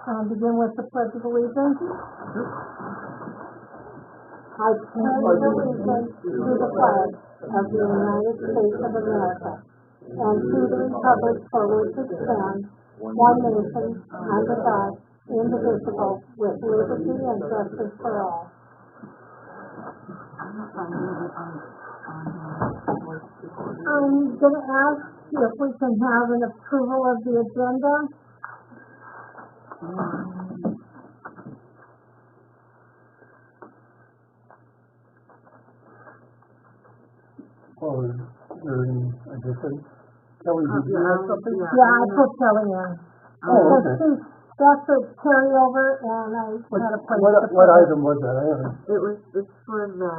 And begin with the Pledge of Allegiance. I pledge allegiance to the flag of the United States of America and to the republic for which it stands, one nation, under God, indivisible, with liberty and justice for all. I'm going to ask if we can have an approval of the agenda. Or during addition. Kelly, did you have something? Yeah, I put Kelly in. Oh, okay. That's a carryover, and I had a place to What put it. item was that? I haven't. It's for the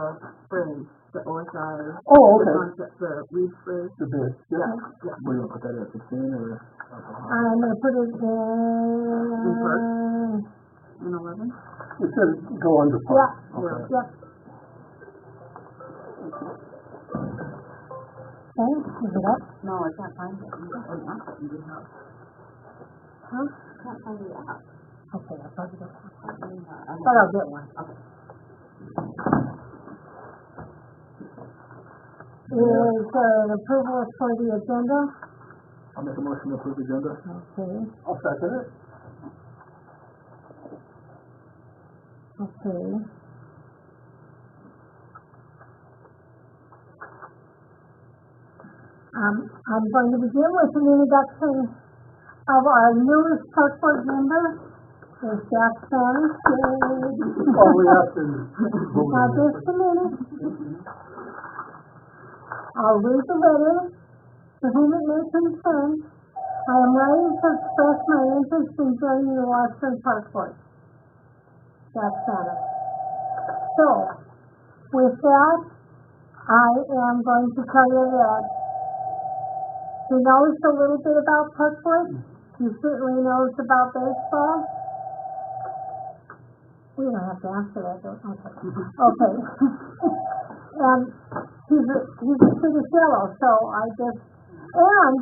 spray, the OSI. Oh, okay. The weed spray. The bid. Yeah. We're gonna put that at 16 or? I'm going to put it in. In 11? It said go under Yeah, park. Okay. yeah. Okay, is it up? No, I can't find it. You didn't have. Huh? Can't find the app. Okay, I'll plug it up. But I'll get one. Is an approval for the agenda? I'll make a motion to approve the agenda. Okay, I'll second it. okay. I'm going to begin with an introduction of our newest park board member, is Jack Spanish. Oh, we have to vote Now, on it. just a minute. I'll read the letter to whom it may concern. I am writing to express my interest in joining the Washburn Park Board. Jack Spanish. So, with that, I am going to tell you that he knows a little bit about park board. He certainly knows about baseball. We don't have to answer that, though. Okay. Okay. And he's a city fellow, so and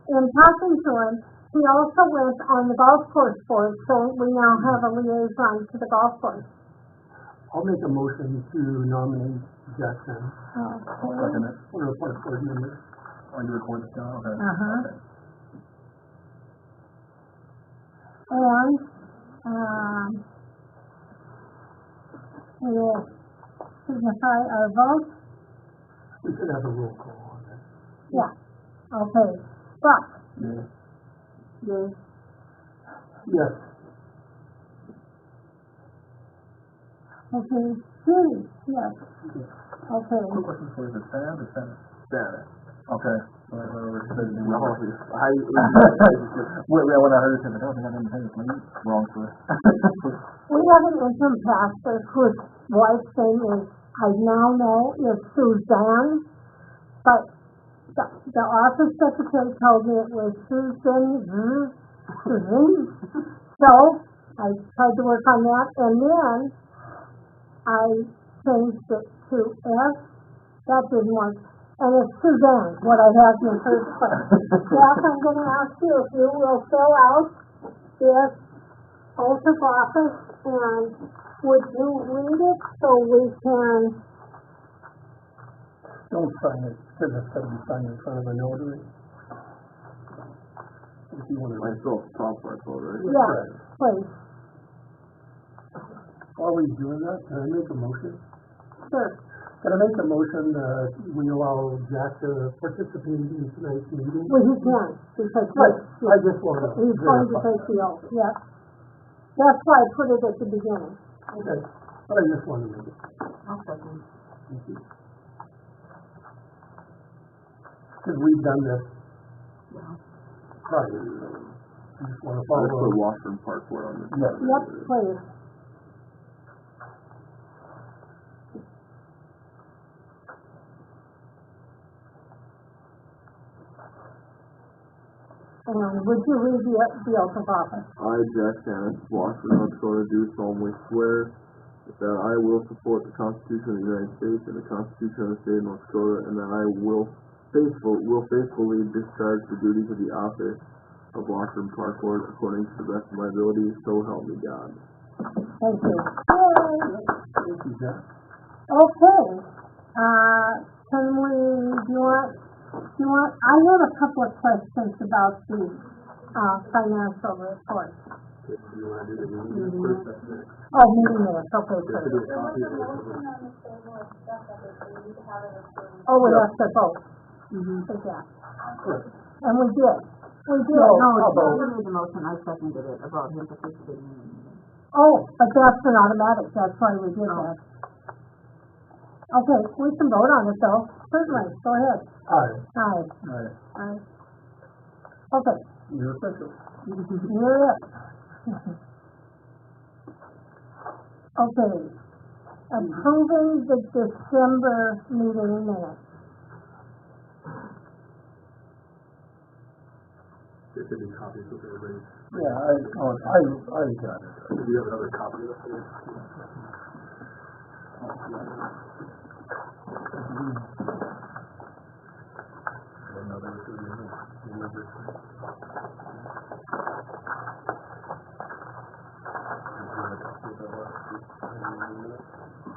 in talking to him, he also went on the golf course board, so we now have a liaison to the golf course. I'll make a motion to nominate Jackson Second it. for a park board member. On your record, John, okay. Uh-huh. Okay. And, we will signify our vote. We should have a roll call on that. Yeah, okay. Buck? Yeah. Yes. Yes. Okay, Judy? Yes. Okay. Quick question for you, is it Sam or Senate? Senate. Okay. Wait, When I heard it, when I heard it, I don't think I'm independent. Wrong for We have an interim pastor whose wife's name is, I now know, is Suzanne, but the office secretary told me it was Susan. So I tried to work on that, and then I changed it to S. That didn't work. And it's Suzanne, what I have in the first place. Jack, I'm going to ask you if you will fill out this oath of office, and would you read it so we can... Don't sign it, because it's got to be signed in front of a notary. If you want to. Myself, software code, right? Yeah, please. While we're doing that, can I make a motion? Sure. Can I make a motion that we allow Jack to participate in tonight's meeting? Well, he can, because Right, I just want to he's going to verify. take the oath, yeah. That's why I put it at the beginning. Okay, but I just want to make it. I'll second. Thank you. Because we've done this prior, so I just want to I follow just put up. Washburn Park Board on this. Yeah. Yep, please. And would you read the oath of office? I, Jack Shannon, Washburn, North Dakota, do solemnly swear that I will support the Constitution of the United States and the Constitution of the State of North Dakota, and that I will faithfully discharge the duties of the office of Washburn Park Board according to the best of my ability, so help me God. Thank you. Yay! Thank you, Jack. Okay, can we, I have a couple of questions about the, financial report. Do you want to do the meeting first? That's next. Oh, meeting minutes, okay, There good. should be a copy of it. Oh, we have to vote. Mm-hmm. Yeah, Correct. and we did. We did. No, although- you made the motion, I seconded it, about him participating in the meeting. Oh, but that's an automatic, that's why we did Oh. that. Okay, we can vote on it though, certainly, go ahead. Aye. Aye. Alright. Aye. Okay, You're official. you're it. Okay, approving the December meeting minutes. There should be copies of everybody. Yeah, I got it. Do you have another copy of it?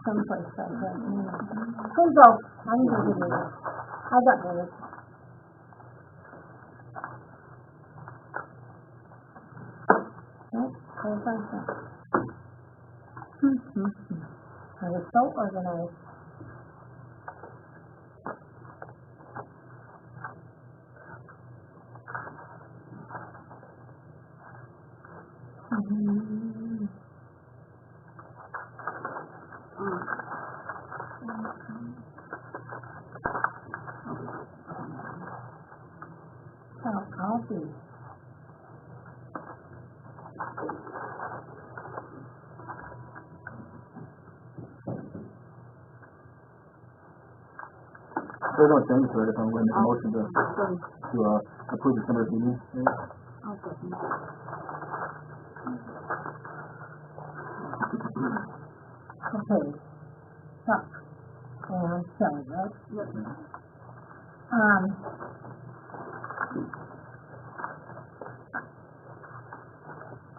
Someplace I have minutes. Here you go, I can give you minutes. I got minutes. Yep, hold on a second. I was so organized. Oh, coffee. There's no change to it if I'm going to make a motion to approve December's meeting. I'll second it. Okay. Chuck. And Shelley, right? Yep.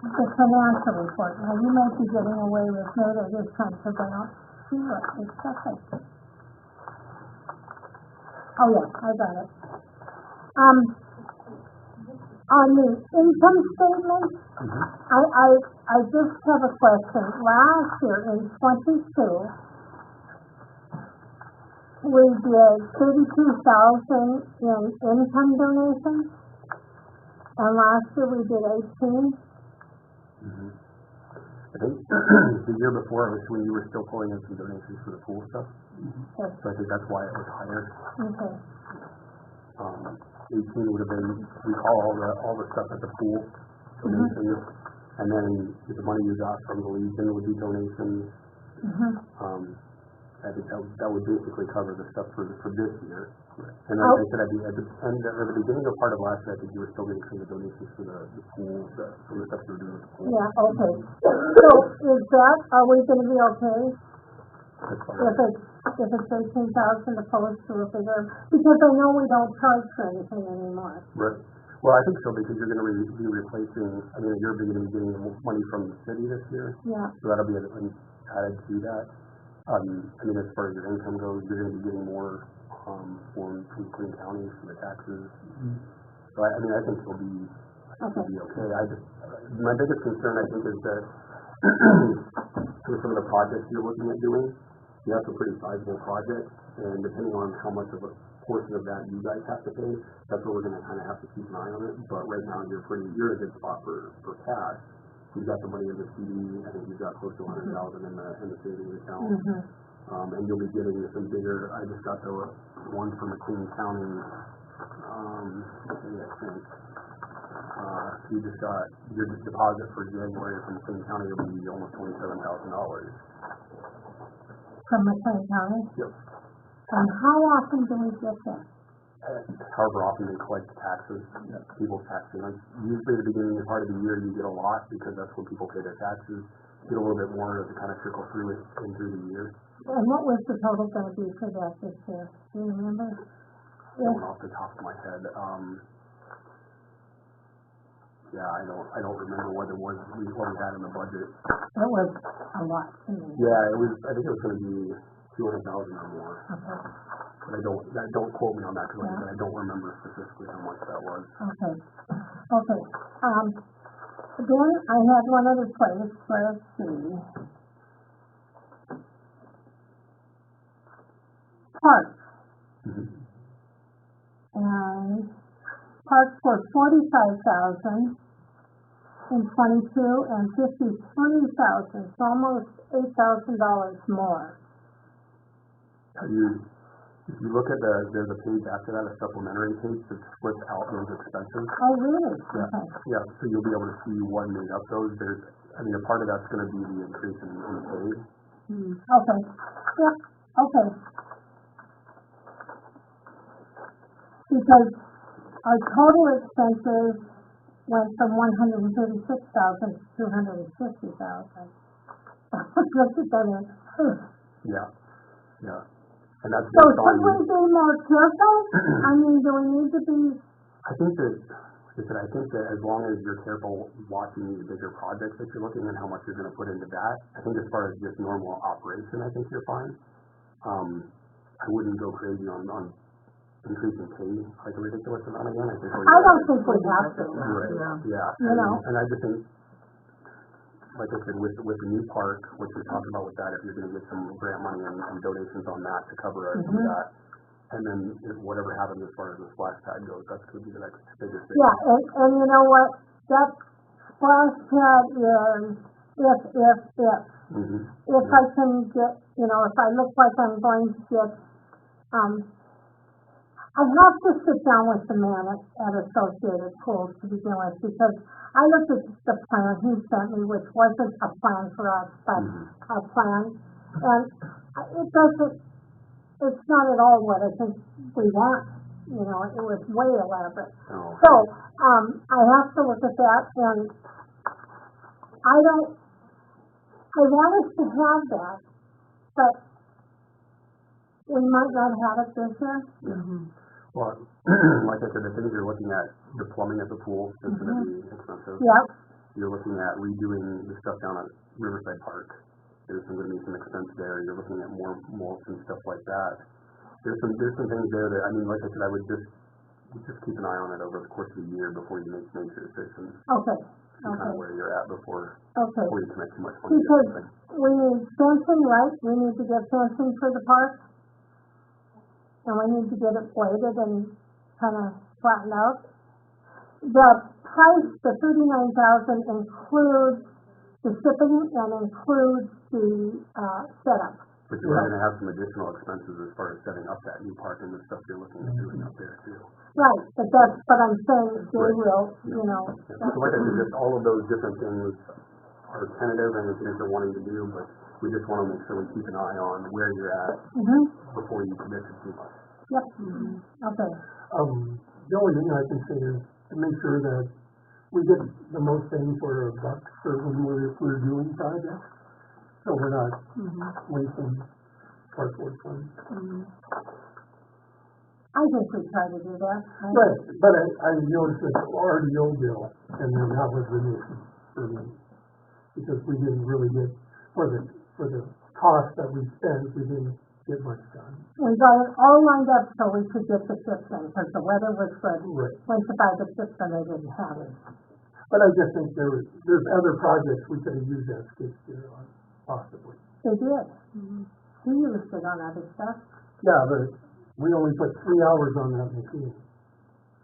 The financial report, now you might be getting away with murder this time because I don't see what it's okay. Oh yeah, I got it. On the income statement, I just have a question. Last year in 22, we did 32,000 in income donations, and last year we did 18. I think the year before it was when you were still pulling in some donations for the pool stuff. Yes. So I think that's why it was higher. Okay. 18 would have been, we call all the stuff at the pool donations. And then the money you got from the Legion would be donations. I think that would basically cover the stuff for this year. And like I said, at the beginning of part of last year, I think you were still getting some of the donations for the pool, some of the stuff you were doing with the pool. Yeah, okay. So is that, are we gonna be okay That's fine. if it's 18,000 opposed to a bigger, because I know we don't charge for anything anymore. Right. Well, I think so, because you're gonna be replacing, I mean, you're gonna be getting money from the city this year, Yeah, so that'll be added to that. I mean, as far as your income goes, you're gonna be getting more, from Queen County for the taxes. So I mean, I think it'll be okay. My biggest concern, I think, is that with some of the projects you're looking at doing, you have some pretty sizable projects, and depending on how much of a portion of that you guys have to pay, that's where we're gonna kinda have to keep an eye on it. But right now, you're in a good spot for cash. You've got the money in the CD, I think you've got close to 100,000 in the savings account. And you'll be getting some bigger, I just got the one from McLean County, I think. You just got, your deposit for January from McLean County will be almost $27,000. from McLean County. Yep. And how often do we get that? However often they collect taxes, people's taxes. Usually at the beginning part of the year you get a lot because that's when people pay their taxes. Get a little bit more as it kind of trickle through the year. And what was the total gonna be for that this year? Do you remember? Going off the top of my head. yeah, I don't remember what it was, what we had in the budget. It was a lot to me. Yeah, I think it was gonna be 200,000 or more, Okay, but don't quote me on that, because like I said, I don't remember specifically how much that was. okay, okay. Then I had one other place, let's see. Parks. Mhm. And parks were 45,000 in 22 and 53,000, so almost $8,000 more. If you look at there's a page after that, a supplementary page that splits out those expenses. Oh, really? Yeah. Okay. Yeah, so you'll be able to see what made up those. A part of that's gonna be the increase in pay. Okay. Yep. Okay. Because our total expenses went from 136,000 to 250,000. Look at that. Yeah, yeah. And that's So based on, should we be more careful? I mean, do we need to be? I think that as long as you're careful watching these bigger projects that you're looking at, how much you're gonna put into that, I think as far as just normal operation, I think you're fine. I wouldn't go crazy on increasing pay like a ridiculous amount again. I think I don't think we have to. Right, yeah. You know. And I just think, like I said, with the new park, which we talked about with that, if you're gonna get some grant money and donations on that to cover some of that, and then whatever happens as far as the splash pad goes, that's gonna be the next biggest thing. Yeah, and you know what? That splash pad is if. Mhm. If I can get, if I look like I'm going to get, I have to sit down with the man at Associated Pools to begin with, because I looked at the plan he sent me, which wasn't a plan for us, but a plan, and it's not at all what I think we want, it was way elaborate. Oh. So, I have to look at that, and I want us to have that, but we might not have it this year. Well, like I said, the things you're looking at, the plumbing at the pool is gonna be expensive. Yep. You're looking at redoing the stuff down at Riverside Park. There's gonna be some expense there. You're looking at more mulch and stuff like that. There's some things there that, like I said, I would just keep an eye on it over the course of the year before you make major decisions. Okay. And kind of where you're at before Okay. you commit too much money to Because anything. we need fencing, right? We need to get fencing for the park. And we need to get it bladed and kind of flattened out. The price, the $39,000, includes the shipping and includes the setup. But you're gonna have some additional expenses as far as setting up that new park and the stuff you're looking at doing up there too. Right, but that's what I'm saying, they Right. will, So like I said, just all of those different things are tentative and the things they're wanting to do, but we just wanna make sure we keep an eye on where you're at before you commit to too much. Yep, okay. The only thing I can say is to make sure that we get the most bang for our buck for when we're doing projects, so we're not wasting park board funds. I think we try to do that. Right, but I noticed this RDO bill, and then that was an issue for me, because we didn't really get, for the cost that we spent, we didn't get much done. We got it all lined up so we could get the ships in, because the weather was good. Right. Went to buy the ships and they didn't have it. But I just think there's other projects we could have used that skid steer on, possibly. They did. He used it on other stuff. Yeah, but we only put 3 hours on that machine.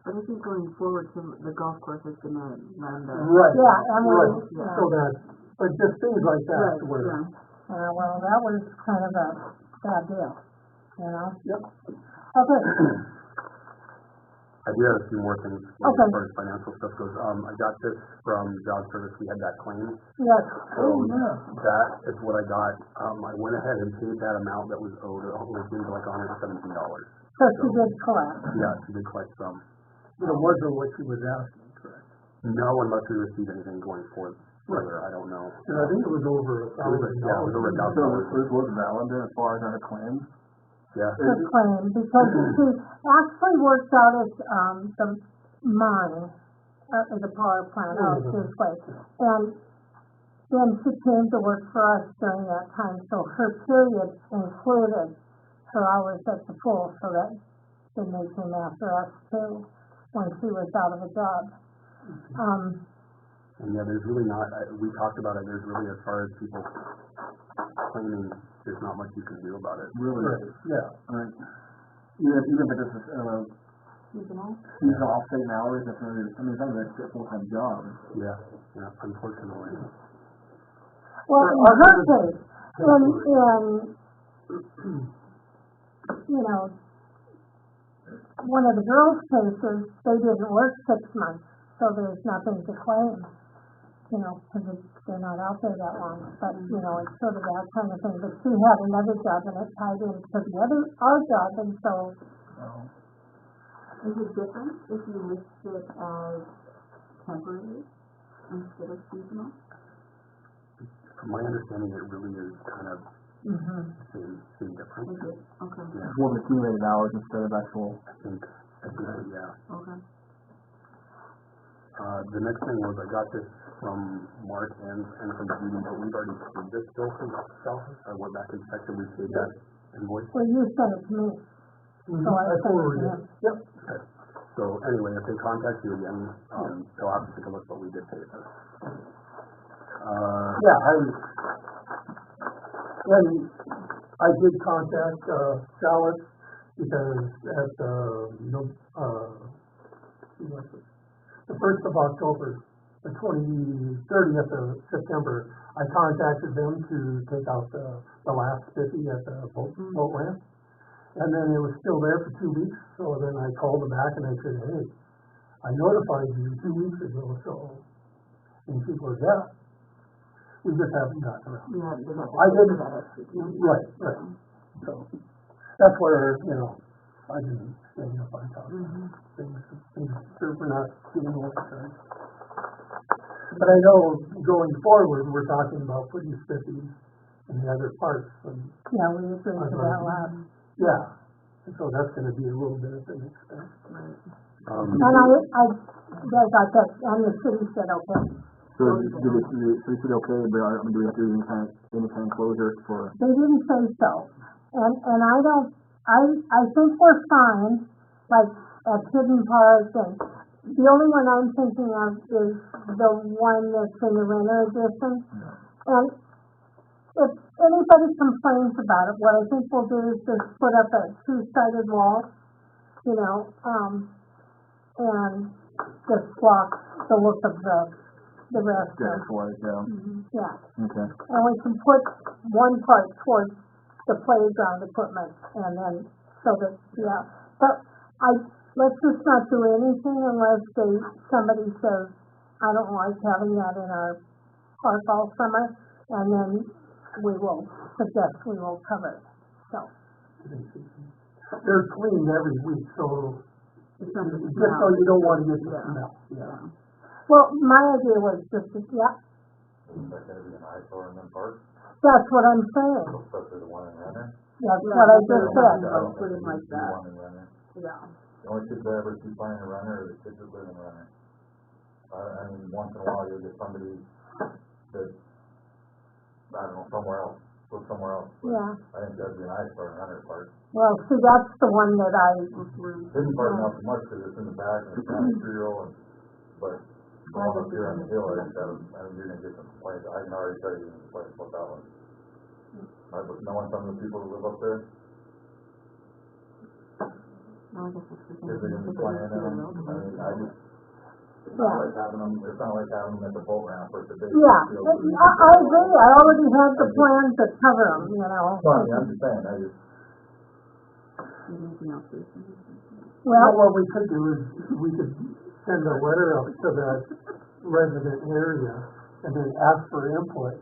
But I think going forward, the golf course is gonna land Right. Yeah, and Right, yeah. so that, but just things like that, where, Well, that was kind of a bad deal, Yep. Okay, I do have a few more things as Okay. far as financial stuff goes. I got this from Job Service, we had that claim. yes. So that is what I got. I went ahead and paid that amount that was owed, it was due like $117. So she did collect. Yeah, she did collect some. but it wasn't what she was asking, correct? No, unless we receive anything going forward, further, I don't know. And I think it was over $1,000. Yeah, it was over So $1,000. this was valid then as far as our claims? Yeah. Her claim, because she actually worked out at, the mine, the power plant out this way. And then she came to work for us during that time, so her period included her hours at the pool, so that then they came after us too, when she was out of a job. And yeah, there's really not, we talked about it, there's really, as far as people claiming, there's not much you can do about it. Really? Yeah. Right. Even if it's Seasonal? seasonal off-site hours, that's another, I mean, that's a full-time job. Yeah, unfortunately. Well, in her case, you know, one of the girls' cases, they didn't work 6 months, so there's nothing to claim, you know, because they're not out there that long. But, you know, it's sort of that kind of thing. But she had another job and it tied into our job, and so. Is it different if you list it as temporary instead of seasonal? From my understanding, it really is kind of same difference. Is it? Okay. Yeah, More of accumulated hours instead of actual. I think yeah. Okay. The next thing was I got this from Mark and from Judy, but we've already paid this bill from South. I went back and checked and we paid that invoice. Well, you sent it to me, so I forwarded it. Yep. Okay. So anyway, if they contact you again, they'll have to take a look, but we did pay it. Yeah, I did contact, Charlotte, because at, the 1st of October, the 30th of September, I contacted them to take out the last 50 at the boat ramp. And then it was still there for 2 weeks, so then I called them back and I said, hey, I notified you 2 weeks ago, so, and she goes, yeah, we just haven't gotten around. You haven't been able to I didn't, do that extra time. right, so, that's where, you know, I didn't stand up on top of things we're not getting overturned. But I know going forward, we're talking about putting spiffy in the other parts, and, Yeah, we agreed to that last. yeah, and so that's gonna be a little bit of an expense. And I got that, and the city said, okay. So they said okay, but do we have to do any kind of closure for? They didn't say so. And I think we're fine, like at Hidden Park, and the only one I'm thinking of is the one that's in the Renner Edition. And if anybody complains about it, what I think we'll do is just put up a two-sided wall, you know, and just block the look of the rest Yeah, of, for it, yeah. yeah. Okay. And we can put one part towards the playground equipment, and then, so that, yeah. But let's just not do anything unless somebody says, I don't like having that in our park all summer, and then we will suggest we will cover it, so. They're cleaned every week, so It's just so you don't wanna get the smell, Yeah. Well, my idea was just, yeah, Isn't that gonna be an eyesore in them parks, that's what I'm saying. especially the one in Renner? That's what I just said. Put it like that. The one in Renner. Yeah. The only kids I ever see playing in Renner are the kids that live in Renner. I mean, once in a while you'll get somebody that, I don't know, live somewhere else. But Yeah, I think that'd be an eyesore in Renner Park. well, see, that's the one that Hidden Park not so much because it's in the back and it's kind of real, but the one up here on the hill, I think you're gonna get some complaints. I can already tell you some complaints about that one. I've known some of the people that live up there, No, I guess it's the if they're gonna be playing in them. I mean, it's Yeah. not like having them at the boat ramp or the big. yeah, field. I agree, I already had the plans to cover them, you know. No, I mean, I'm just saying, Anything else, Jason? Well, what we could do is, we could send a letter out to that resident area, and then ask for input,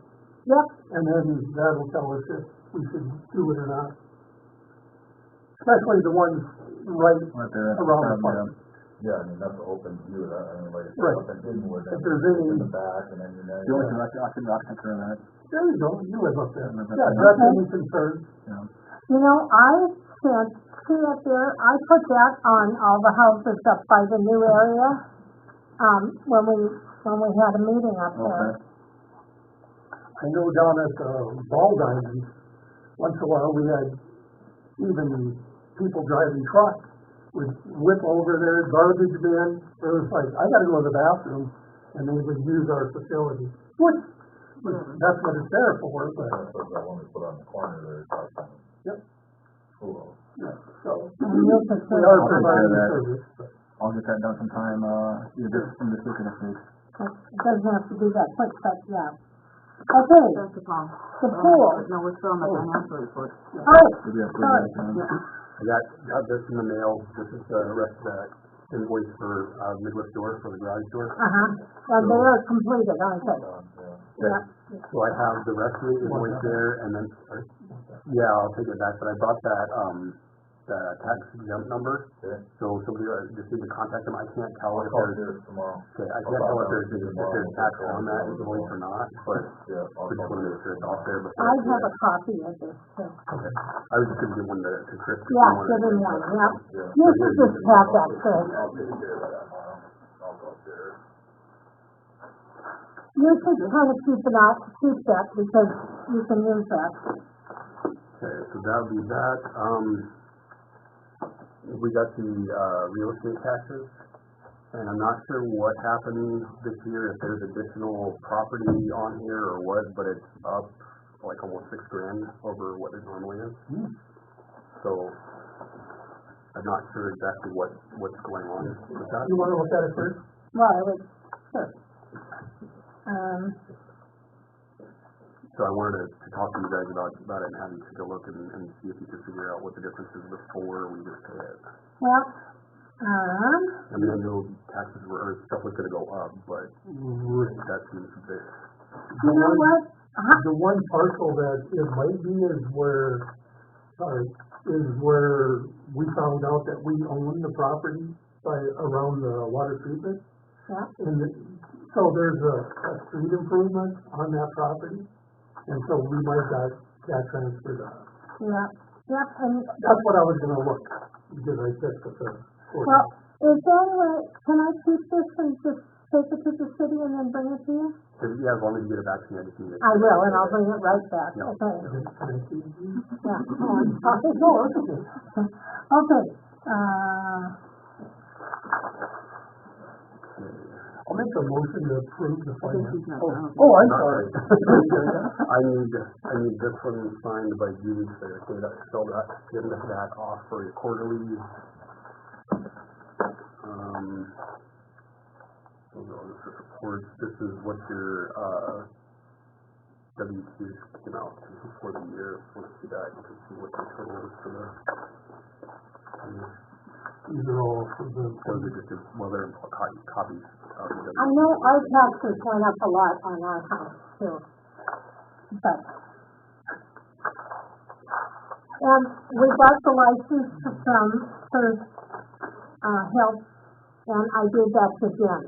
yep, and then that'll tell us if we should do it or not. Especially the ones right Right there. around the park. yeah, I mean, that's an open view, I mean, like, Right. up in Hiddenwood, If there's in any, the back, and then, The only thing I can concur that. there you go, you live up there. I live up Yeah, there. that's any concern. you know, I can't see it there, I put that on all the houses up by the new area, when we had a meeting up there. Okay. I know down at the Ball Diamonds, once in a while, we had even people driving trucks would whip over their garbage bin. It was like, I gotta go to the bathroom, and they would use our facility. Which, that's what it's there for, but, That's what that one we put on the corner there, across from Yep. school. yeah, so, And you'll we consider are I'll take care of providing that. service, but. I'll get that done sometime, either in this week or next week. it doesn't have to be that quick, but yeah. Okay, That's the problem. the pool. No, we're still on the financial report. Oh, Maybe I'll put sorry. that, I got this in the mail. This is the rest of that invoice for, Midwest door, for the garage door. And they are completed, aren't they? Yeah. So I have the rest of the invoice there, and then, sorry? Yeah, I'll take it back, but I brought that, the tax exempt number. Okay. So somebody, just need to contact them. I can't tell I'll if call there's, you tomorrow. okay, I can't tell if there's tax on that invoice or not, but Yeah, I I'll just call wanna you. make sure it's off there before. I have a copy of this too. Okay. I was just gonna give one to Chris. if Yeah, you wanted give to. him one, yeah. Yeah. You should just have that, Chris. I'll take care of that tomorrow. I'll go upstairs. You should kind of keep that because you can use that. Okay, so that would be that. We got the, real estate taxes, and I'm not sure what happened this year, if there's additional property on here or what, but it's up like almost $6,000 over what it normally is. So, I'm not sure exactly what's going on with that. You wanna look at it first? Well, I would, sure. So I wanted to talk to you guys about it and have you take a look and see if you can figure out what the difference is before we just pay it. Well, I mean, I know taxes or stuff was gonna go up, but that seems a bit, you know what? The one parcel that it might be is where we found out that we own the property around the water treatment. Yeah. And so there's a street improvement on that property, and so we might got that transferred out. Yeah, yep, and, That's what I was gonna look, because I checked with the court. well, is there any way, can I keep this and just take it to the city and then bring it to you? yeah, as long as you get it back to me, I just need it. I will, and I'll bring it right back, Yeah. okay? Can I see it? Yeah, okay, I'll make a motion to approve the finance. oh, I'm sorry. I need this one signed by Judy, so I can fill that, get that off for your quarterly. Reports, this is what your, W-2s came out for the year. Want to see that, you can see what the total is for the, These are all for the. those are just, well, they're copies of the I know our taxes went up a lot on our house too, but. And we got the license from First, Health, and I did that again,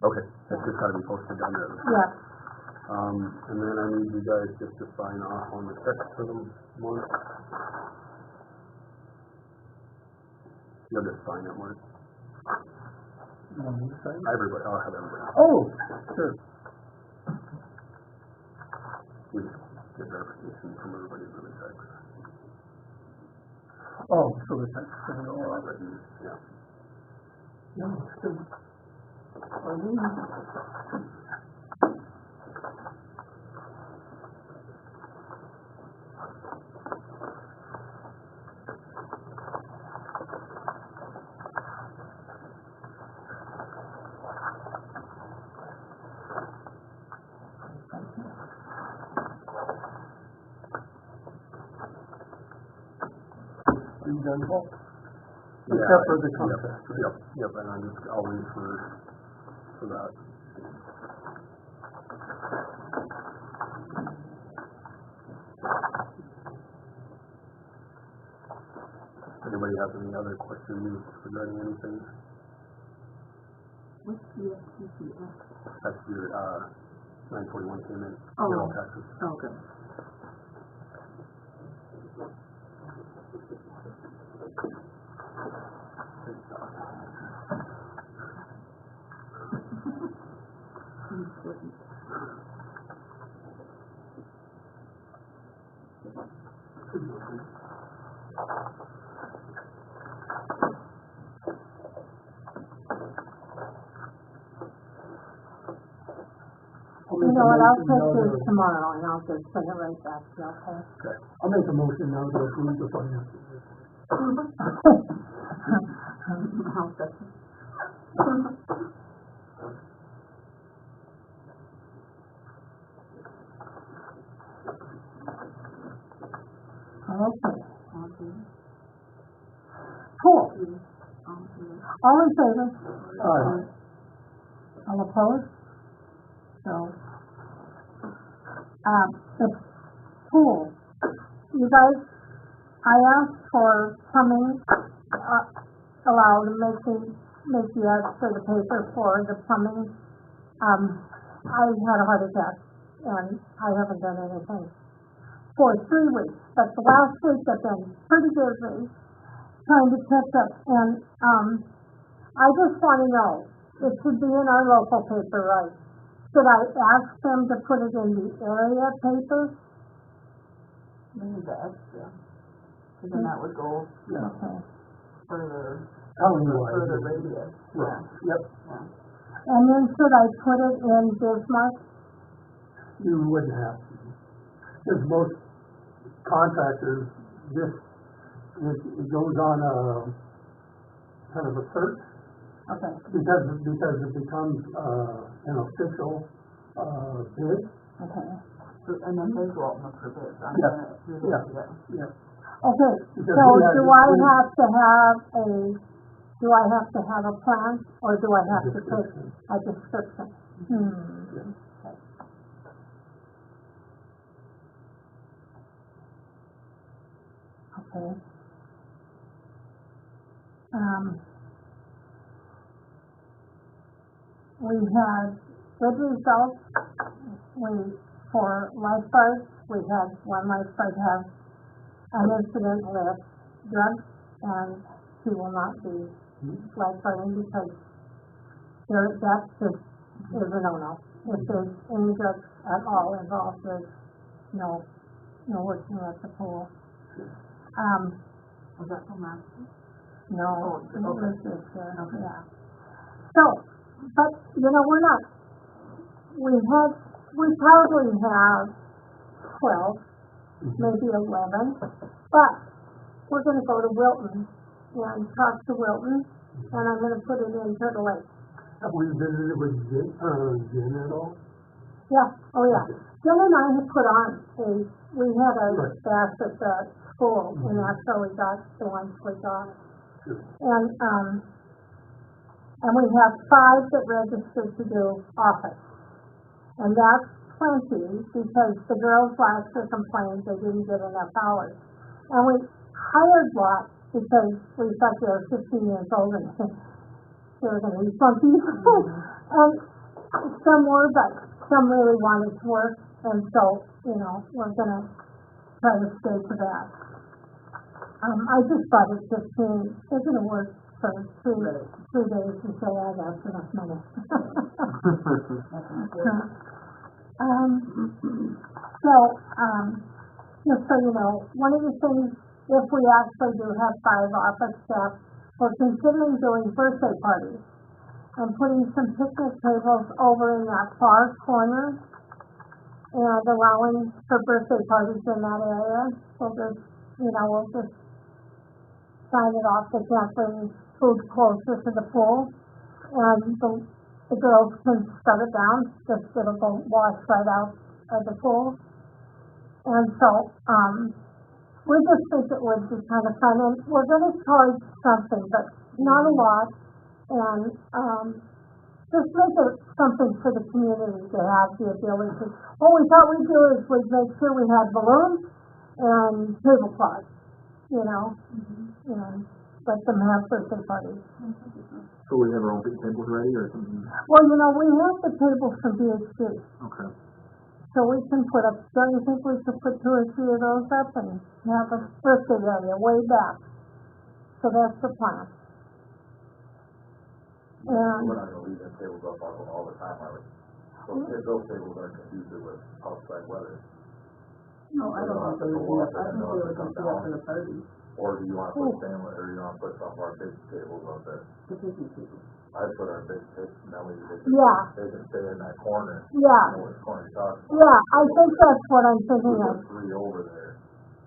Okay, that's just gotta be posted down there. yeah. And then I need you guys just to sign off on the checks for the month. You'll just sign it, Mark. Everybody, I'll have everybody. Oh, sure. We just get verification from everybody for the checks. Oh, so the tax is gonna go up. Yeah. No, it's good. Are we? Are you done, Paul? Except for the contract, right? Yep, and I'll wait for that. Anybody have any other questions regarding anything? What's the FTCF? That's your, 941 payment, Oh. payroll taxes. Okay. You know what, I'll take this tomorrow and I'll just send it right back to you, okay? Okay, I'll make a motion now to approve the financial report. I'll second. Okay, Okay. cool. Okay. All in favor? Aye. All opposed? So, the pool, you guys, I asked for plumbing, allowed to make the extra the paper for the plumbing. I had a heart attack and I haven't done anything for 3 weeks, but the last week I've been pretty busy trying to catch up, and I just want to know, it should be in our local paper, right? Should I ask them to put it in the area paper? Maybe the extra, cause then that would go Yeah, Okay. further, countywide. further radius, Right, yeah. yep, And then should I put it in Bismarck? you wouldn't have to. Because most contractors, it goes on a, kind of a search, Okay, because it becomes, an official, bid. okay. So, and then they go out and look for bids on Yeah, it, through the, yeah. yeah. Yeah, Okay, Because so we had- do I have to have a plan, or do I have to put description. a description? Hmm. Okay. We had good results. For lifeguards, we had one lifeguard have an incident with drugs, and he will not be lifeguarding because that just is a no-no. If there's any drugs at all involved, there's no working at the pool. Was that from last week? No, Oh, it okay. was this year, yeah. So, but, we probably have 12, maybe 11, but we're gonna go to Wilton and talk to Wilton, and I'm gonna put it in Turtle Lake. Have we visited with Jen at all? Yeah, oh yeah. Jen and I have put on we had a Right. bash at the school, and that's how we got the ones we got. Sure. And we have 5 that registered to do office. And that's plenty, because the girls last year complained they didn't get enough hours. And we hired lots because we thought they were 15 years old and they were gonna be funky. And some were, but some really wanted to work, and so, we're gonna try to stay to that. I just thought it's 15, they're gonna work for 3 days and say, I got enough money. Just so you know, one of the things, if we actually do have 5 office staff, we're considering doing birthday parties and putting some picnic tables over in that far corner and allowing for birthday parties in that area. We'll just sign it off. They can't bring food closer to the pool, and the girls can shut it down. Just it'll go wash right out of the pool. And so, we just think it would be kind of fun, and we're going to charge something, but not a lot, and just make it something for the community to have the ability to. What we thought we'd do is we'd make sure we had balloons and tablecloths, and let them have birthday parties. So we have our own big tables ready or something? Well, we have the tables from BHG, Okay. so we can put up, don't you think we should put 2 or 3 of those up and have a birthday area way back? So that's the plan. And, We're not gonna leave them tables up all the time, are we? Those tables are conducive with outside weather. No, I don't think they would be up, I think they would just be up for the party, Or do you wanna put family, or you wanna put some of our big tables out there? the picnic table. I'd put our big tables, that way Yeah. they can stay in that corner, Yeah, you know which corner you're talking about. yeah, I think that's what I'm thinking We of. put three over there,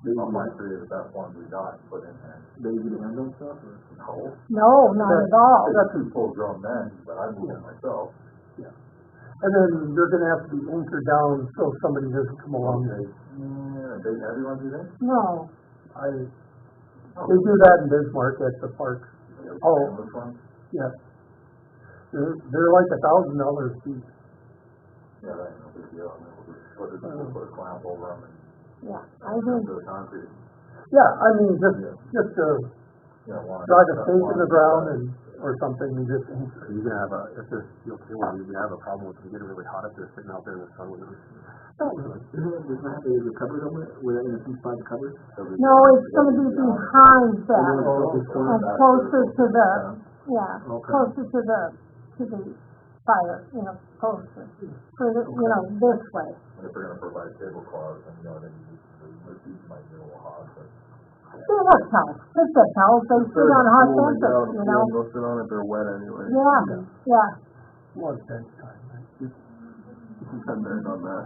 Maybe on my three of the best ones we got, put in there. they easy to handle and stuff, or? No, No, not at all. I got two full grown men, but I move it myself. And then they're gonna have to be anchored down so somebody doesn't come along. Okay, yeah, big heavy ones, you think? No, They do that in Bismarck at the park. Oh. Which one? Yeah. They're like $1,000 a piece. Yeah, that ain't no big deal, I mean, we'll put a clamp over them and yeah, I think, put the concrete, Yeah, I mean, just to you know, one. drag a stake in the ground and, or something, and just anchor. Are you gonna have if this, you'll see one, you're gonna have a problem with it getting really hot if they're sitting out there in the sun with it. Does that have a covered over it, where that, in the piece by the cover? no, it's gonna be behind that, and closer to the, yeah, Okay. closer to the fire, you know, closer, further, you know, this way. If they're gonna provide tablecloths, then, you know, then the seats might get a little hot, but. They have towels, they get towels, they sit on hot benches, you know, Go sit on it, they're wet anyway. yeah. Was bench time, right? You can cut back on that.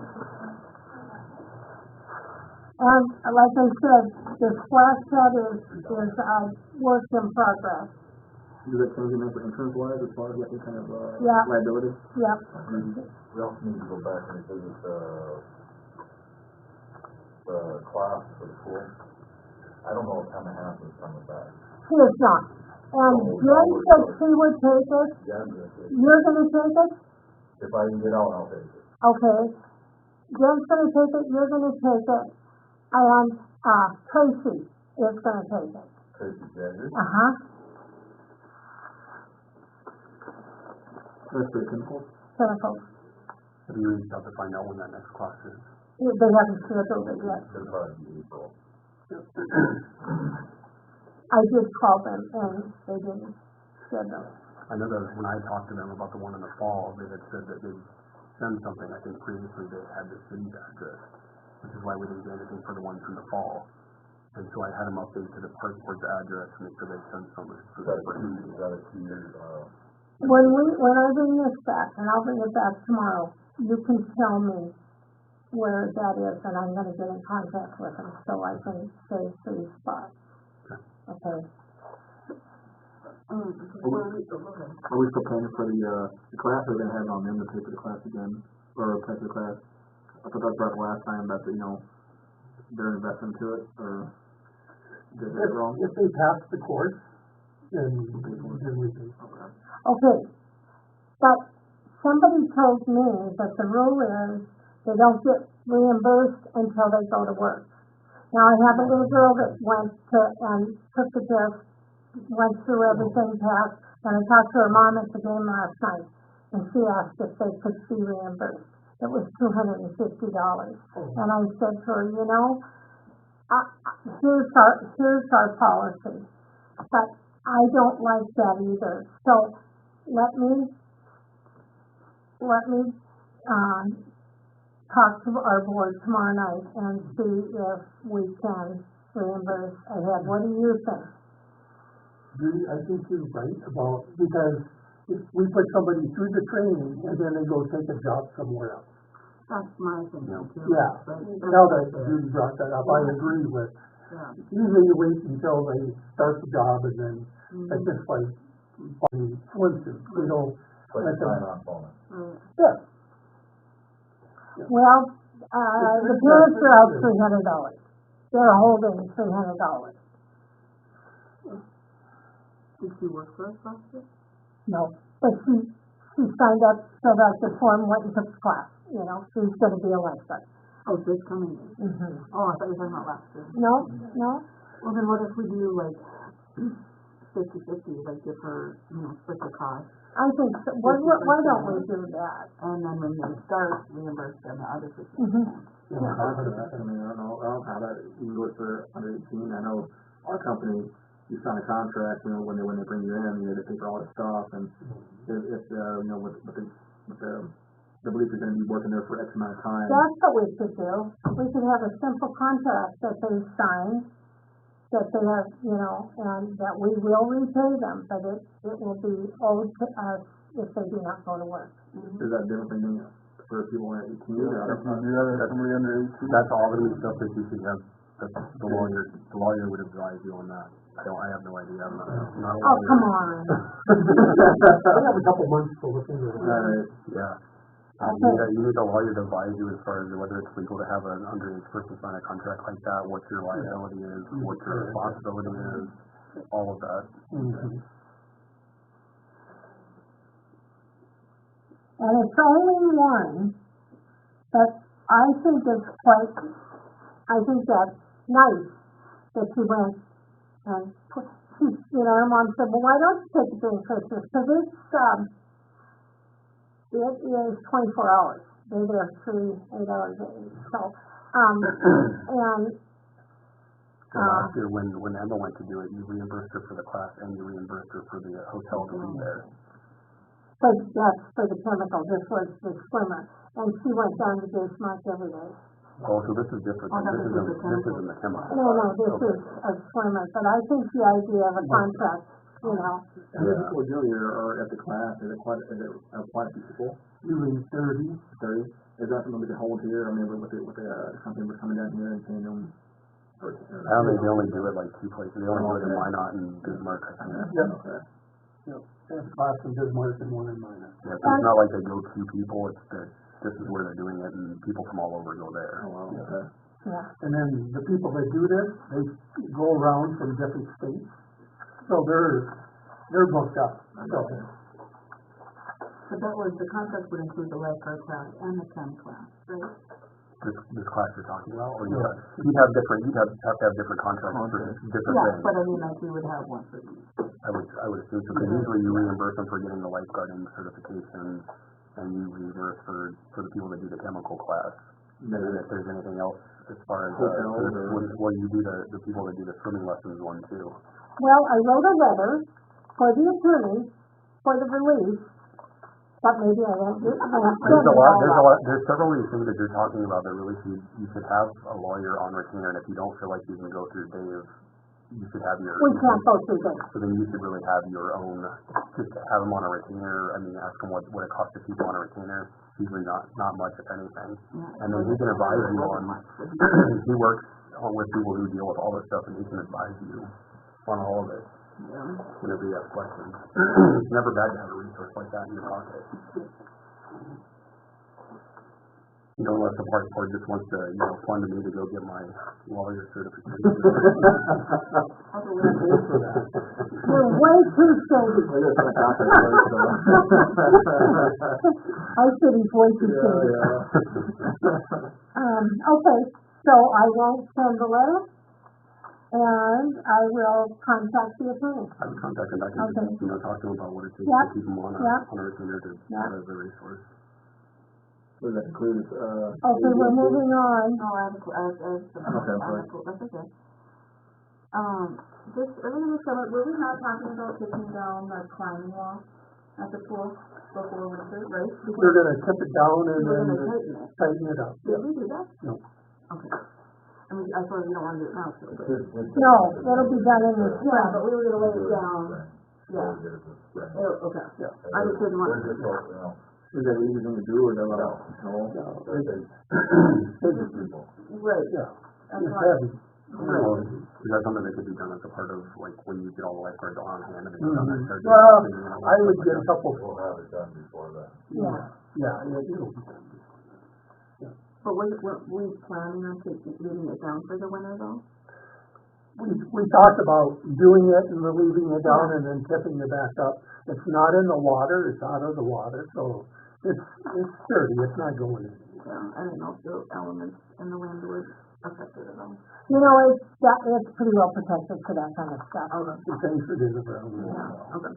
And like I said, the splash pad is work in progress, Does that change anything for insurance wise, as far as like any kind of, Yeah. liability? yep. We also need to go back and visit the class for the pool. I don't know if Tamahass is coming back. She is not. And Jen said she would take it, Jen's gonna take it. you're gonna take it? If I can get out, I'll take it. Okay. Jen's gonna take it, you're gonna take it, and, Tracy is gonna take it. Tracy Jagger. Uh-huh. That's pretty simple. Chemicals. Have you reached out to find out when that next class is? They haven't scheduled it yet. Should probably be April. I did call them and they didn't schedule it. I know that when I talked to them about the one in the fall, they had said that they'd send something. I think previously they had the city's address, which is why we didn't get anything for the ones in the fall. And so I had them update to the park board's address and make sure they sent something. Is that a 2 year, When I bring this back, and I'll bring it back tomorrow, you can tell me where that is, and I'm gonna get in contact with them so I can save 3 spots. Okay? Are we still planning for the class, or are we gonna have it on them to pay for the class again, or pay for the class? I thought that was brought up last time, about the, you know, their investment to it, or did I get it wrong? If they pass the course, then we can. Okay. Okay, but somebody told me that the rule is they don't get reimbursed until they go to work. Now, I have a little girl that went to, and took the test, went through everything, passed, and I talked to her mom at the game last night, and she asked if they could be reimbursed. It was $250. And I said to her, you know, here's our policy, but I don't like that either. So let me talk to our board tomorrow night and see if we can reimburse ahead. What do you think? Judy, I think you're right about, because if we put somebody through the training and then they go take a job somewhere else. That's my opinion too. Yeah, now that Judy brought that up, I agree with, Yeah. usually you wait until they start the job and then, it's just like buying swimsuits, we don't, like a sign-on bonus. yeah. Well, the parents are out $300. They're holding $300. Did she work for us last year? No, but she signed up so that the form went and took the class, you know, she's gonna be a lifeguard. Oh, this coming year. Mm-hmm. Oh, I thought you were talking about last year. No. Well, then what if we do like 50-50, like give her, you know, split the cost, I think, so. Why don't we do that? and then when they start, reimburse them the other 50%. Mm-hmm. Yeah, I mean, I don't know how that, you can do it for under 18, I know our company, you sign a contract, you know, when they bring you in, you have to pay for all the stuff, and if you know, with the they believe they're gonna be working there for X amount of time. That's what we should do. We should have a simple contract that they sign, that they have, you know, and that we will repay them, but it will be owed to us if they do not go to work. Is that different than for people under 18? Somebody under 18. That's all the new stuff that you should have, that the lawyer would advise you on that. I have no idea, I'm not a Oh, lawyer. come on. We have a couple months to look into it. Yeah. Okay. You need a lawyer to advise you as far as whether it's legal to have an underage person sign a contract like that, what your liability is, what your responsibility is, all of that. Mhm. And it's only one, but I think that's nice that she went and put, you know, her mom said, well, why don't you take it during Christmas? Because it is 24 hours. They're there 8 hours a day. So, and, So last year, when Emma went to do it, you reimbursed her for the class and you reimbursed her for the hotel to be there. but that's for the chemical. This was the swimmer. And she went down to Bismarck every day. Oh, so this is different. This isn't the chemical. No, this is a swimmer. But I think the idea of a contract, you know, How many people really are at the class? Is it quite a few people? Usually 30. 30? Is that something we can hold here? I mean, with the company was coming down here and paying them? I don't think they only do it like two places. They only do it in Minot and Bismarck, I think. Yeah. Okay. Yep. There's a class in Bismarck and one in Minot. Yeah, so it's not like they go to people, it's that this is where they're doing it and people from all over go there. Oh, wow, okay. yeah. And then the people that do this, they go around from different states. So they're booked up. So, But that was, the contract would include the lifeguard class and the chem class, right? This class you're talking about, or you'd have to have different contracts for different Yeah, things. but I mean, like, we would have one for each. I would assume so, because usually you reimburse them for getting the lifeguarding certification, and you reimburse for the people that do the chemical class. And then if there's anything else as far as, you do the people that do the swimming lessons one too. Well, I wrote a letter for the attorney for the release, but maybe I won't do it. There's several of these things that you're talking about that really you should have a lawyer on retainer, and if you don't feel like you can go through Dave, you should have your. We can't go through this. So then you should really have your own, just have them on a retainer. I mean, ask them what it costs to keep them on a retainer. Usually not much, if anything. Yeah. And then he can advise you on. He works with people who deal with all this stuff, and he can advise you on all of it whenever you have questions. It's never bad to have a resource like that in your pocket. You know, unless the park board just wants to, fund me to go get my lawyer certification. You're way too shady. I said he's way too shady. Okay, so I won't send the letter, and I will contact the attorney. I would contact him back and just, talk to him about what it takes Yep. to keep him on a retainer to have as a resource. So that includes, Okay, we're moving on. No, I have that's okay. This, earlier this summer, were we not talking about taking down the climbing wall at the pool before winter, right? we're gonna tip it down and We're then gonna tighten it. tighten it up. Did we do that? No. Okay. I mean, I suppose we don't want to do it now, so. No, it'll be done in the Yeah, but spring. we were gonna lay it down, yeah. Oh, okay. Yeah. I just didn't want to. is that easy thing to do, or is that a lot? No. Right, Yeah. that's It's why. heavy. Well, is that something that could be done as a part of, like, when you get all the lifeguards on hand and then start doing Well, things, I would get a couple. We'll have it done before then. Yeah. It'll be done. But were we planning on leaving it down for the winter though? We talked about doing it and relieving it down and then tipping it back up. It's not in the water, it's out of the water, so it's sturdy, it's not going anywhere. Yeah, I didn't know if the elements in the wind would affect it at all. You know, it's pretty well protected for that kind of stuff. The things that is around. Yeah, okay.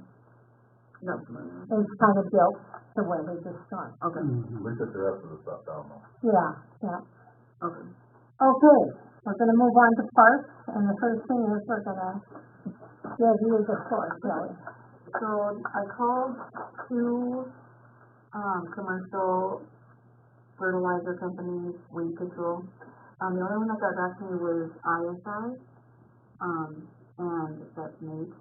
That's what I mean. It's kind of built to where we just start. Okay, We took the rest of the stuff down though. Yeah. okay. Okay, we're gonna move on to parks, and the first thing is we're gonna give you the floor, Kelly. So I called two commercial fertilizer companies, weed control. The only one that got back to me was ISI, and that's Nate.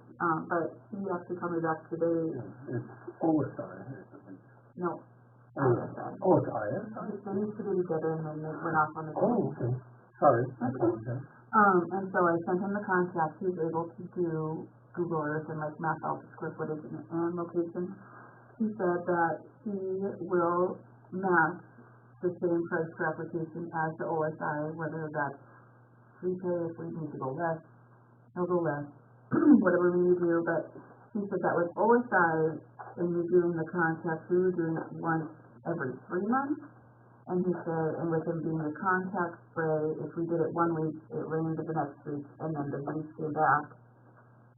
But he actually called me back today. It's OSI. No, Oh, ISI. oh, it's ISI? They used to be together and then they went off on the Oh, okay. Sorry, I apologize. And so I sent him the contact. He was able to do Google Earth and like map out the square footage and location. He said that he will match the same price per application as the OSI, whether that's prepay, if we need to go less, he'll go less, whatever we need to do. But he said that with OSI, and you're doing the contact, we were doing it once every 3 months. And he said, and with him being the contact spray, if we did it 1 week, it rained the next week, and then the week came back,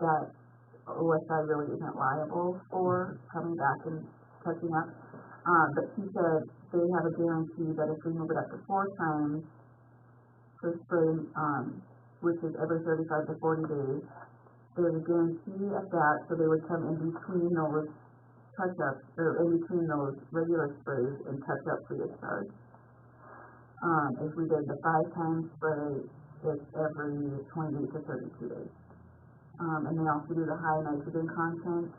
that OSI really isn't liable for coming back and catching up. But he said they have a guarantee that if we move it up to 4 times for spray, which is every 35 to 40 days, there's a guarantee of that, so they would come in between those touch-ups, or in between those regular sprays and touch up free of charge. If we did the 5 times spray, it's every 28 to 32 days. And they also do the high nitrogen content,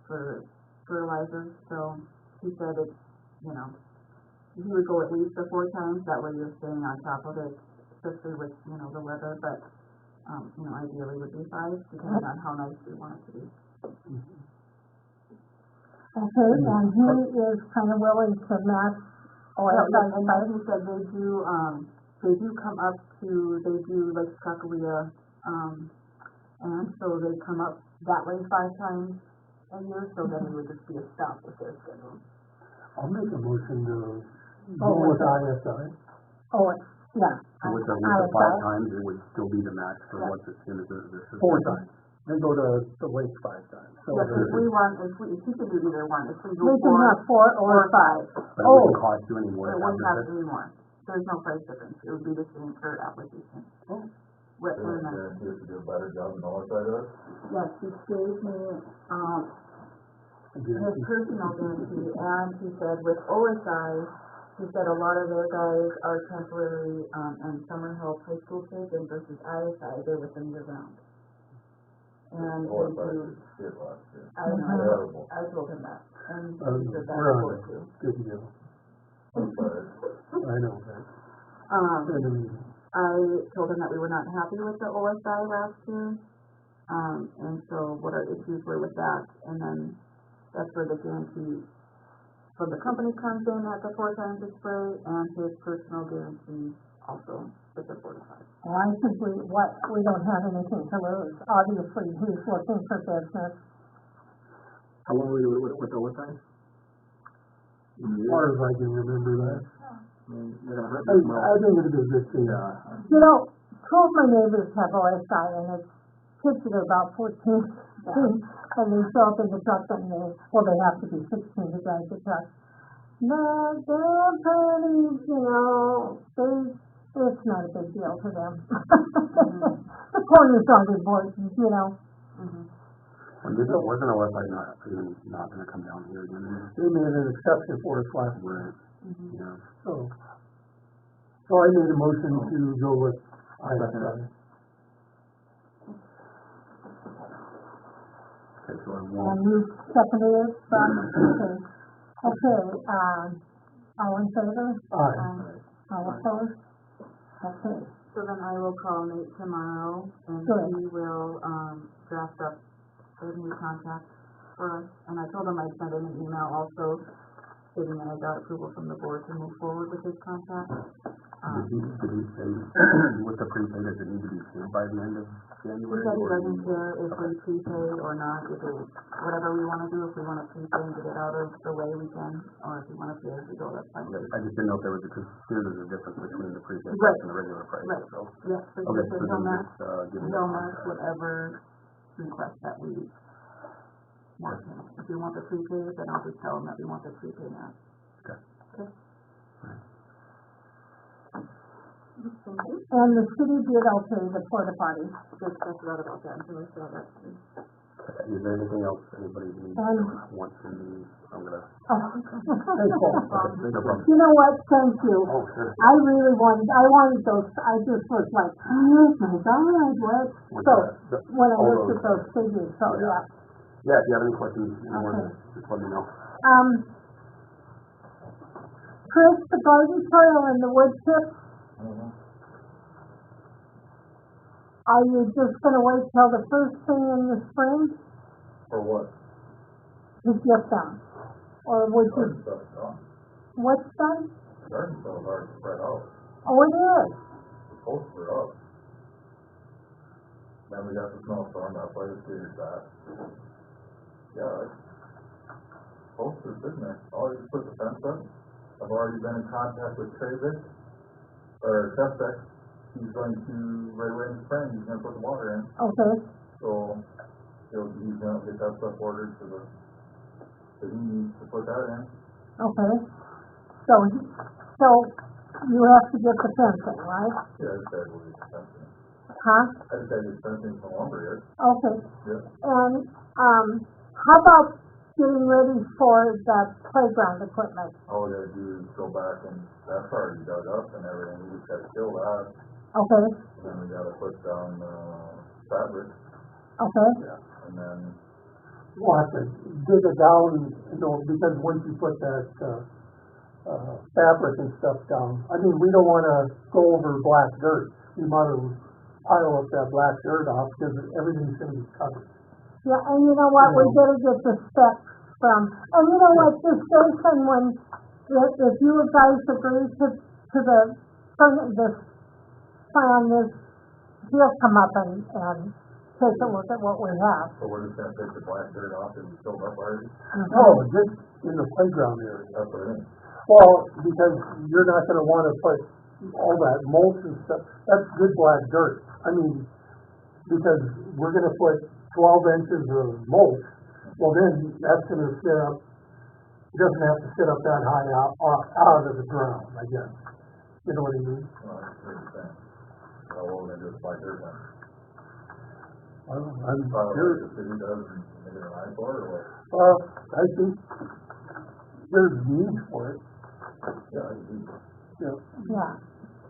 for fertilizers, so he said it's, you know, he would go at least the 4 times, that way you're staying on top of it, especially with, you know, the weather, but, you know, ideally would be 5, depending on how nice we want it to be. Okay, and he is kind of willing to match OSI And then he said they do come up to, they do Lake Chakalia, and so they come up that way 5 times a year, so then it would just be a stop with their schedule. I'll make a motion to go with ISI. Oh, yeah. So with the 5 times, it would still be the max for what's in the system. 4 times. Then go to the lake 5 times. So Yes, if we want, if he could do either one, if we We go can have 4 or 5. But it wouldn't cost you any more. It to wouldn't have have any more. There's no price difference. It would be the same per application. Oh. What, They would guarantee us to do a better job than OSI does. yes, he gave me, his personal guarantee, and he said with OSI, he said a lot of their guys are temporary, and summer help high school kids, and versus ISI, they're with them year round. And they OSI do, did shit last year. I know, Terrible. I told him that, and Um, he said that we're on before it. too. Good deal. I know that. And then, I told him that we were not happy with the OSI last year, and so what our issues were with that, and then that's where the guarantee from the company comes in at the 4 times a spray, and his personal guarantee also with the 4 to 5. Well, I think we don't have anything to lose. Obviously, he's looking for business. How long were you with OSI? as far as I can remember that. They're gonna hurt I us more. think it'd be a good thing. Yeah. You know, 2 of my neighbors have OSI, and it's kids that are about 14, and they show up in the truck and they have to be 16 to drive the truck. But they're pretty, you know, it's not a big deal to them. The corn is on the board, you know. And this wasn't OSI not gonna come down here again. They made an exception for us last year. Right. Yeah. So I made a motion to go with ISI. Okay, so I And won't, you seconded it from, okay, all in favor? Aye. All opposed? Okay. So then I will call Nate tomorrow, and Good. he will, draft up a new contact for us, and I told him I'd send him an email also stating that I got approval from the board to move forward with his contact. did he say, with the prepay, does it need to be paid by the end of He January? said he or- doesn't care if we prepay or not, if it, whatever we wanna do, if we wanna prepay and get it out of the way, we can, or if we wanna pay as we go, that's fine. I just didn't know if there was because here there's a difference between the prepay Right. price and the regular price, Right. so. Yeah, so he Okay, said so he'll then match, just, give me the he'll match contract. whatever request that we want. If we want the prepay, then I'll just tell him that we want the prepay now. Okay. Okay. Thank you. And the city did okay the porta potties. Just forgot about that until I saw that too. Is there anything else anybody needs, wants from me? I'm gonna, Thanks, no problem. You know what, thank you. Oh, sure. I wanted those, I just was like, oh my God, what? So, when I looked at those figures, so, yeah. Yeah, if you have any questions, Okay. just let me know. Chris, the garden soil and the wood chips, are you just gonna wait till the first thing in the spring For what? to get them? Or would you, Garden stuff's done. what's done? Garden stuff's already spread out. Oh, it is. The posts are up. Then we got the snowstorm, that's why the cedar sat. Yeah, posts are sitting there. All you just put the fence up. I've already been in contact with Travis, or Teftek. He's going to, right away in the spring, he's gonna put the water in. Okay, So, he's gonna get that stuff ordered to the, that he needs to put that in. okay. So you have to get the fencing, right? Yeah, I just gotta go get the fencing. Huh? I just gotta get the fencing from lumber here. Okay. Yeah. And, how about getting ready for the playground equipment? All we gotta do is go back and, that's already dug up and everything, we just gotta kill that. Okay, Then we gotta put down, fabric, okay, and then, We'll have to dig it down, because once you put that, fabric and stuff down, I mean, we don't wanna go over black dirt. We might as well pile up that black dirt off, because everything's gonna be covered. yeah, and you know what, we gotta get the specs from, and you know what, this Jason, if you guys agree to this plan, he'll come up and take a look at what we have. so we're just gonna take the black dirt off and fill it up already? Oh, just in the playground area. That's what it is. Well, because you're not gonna wanna put all that mulch and stuff, that's good black dirt. I mean, because we're gonna put 12 inches of mulch, well then, that's gonna sit up, it doesn't have to sit up that high out of the ground, I guess. You know what I mean? Well, that's what you're saying. So what we're gonna do is black dirt then? I'm Probably sure, like the city does and make it an eyesore or what? I think there's need for it, Yeah, I do. Yeah,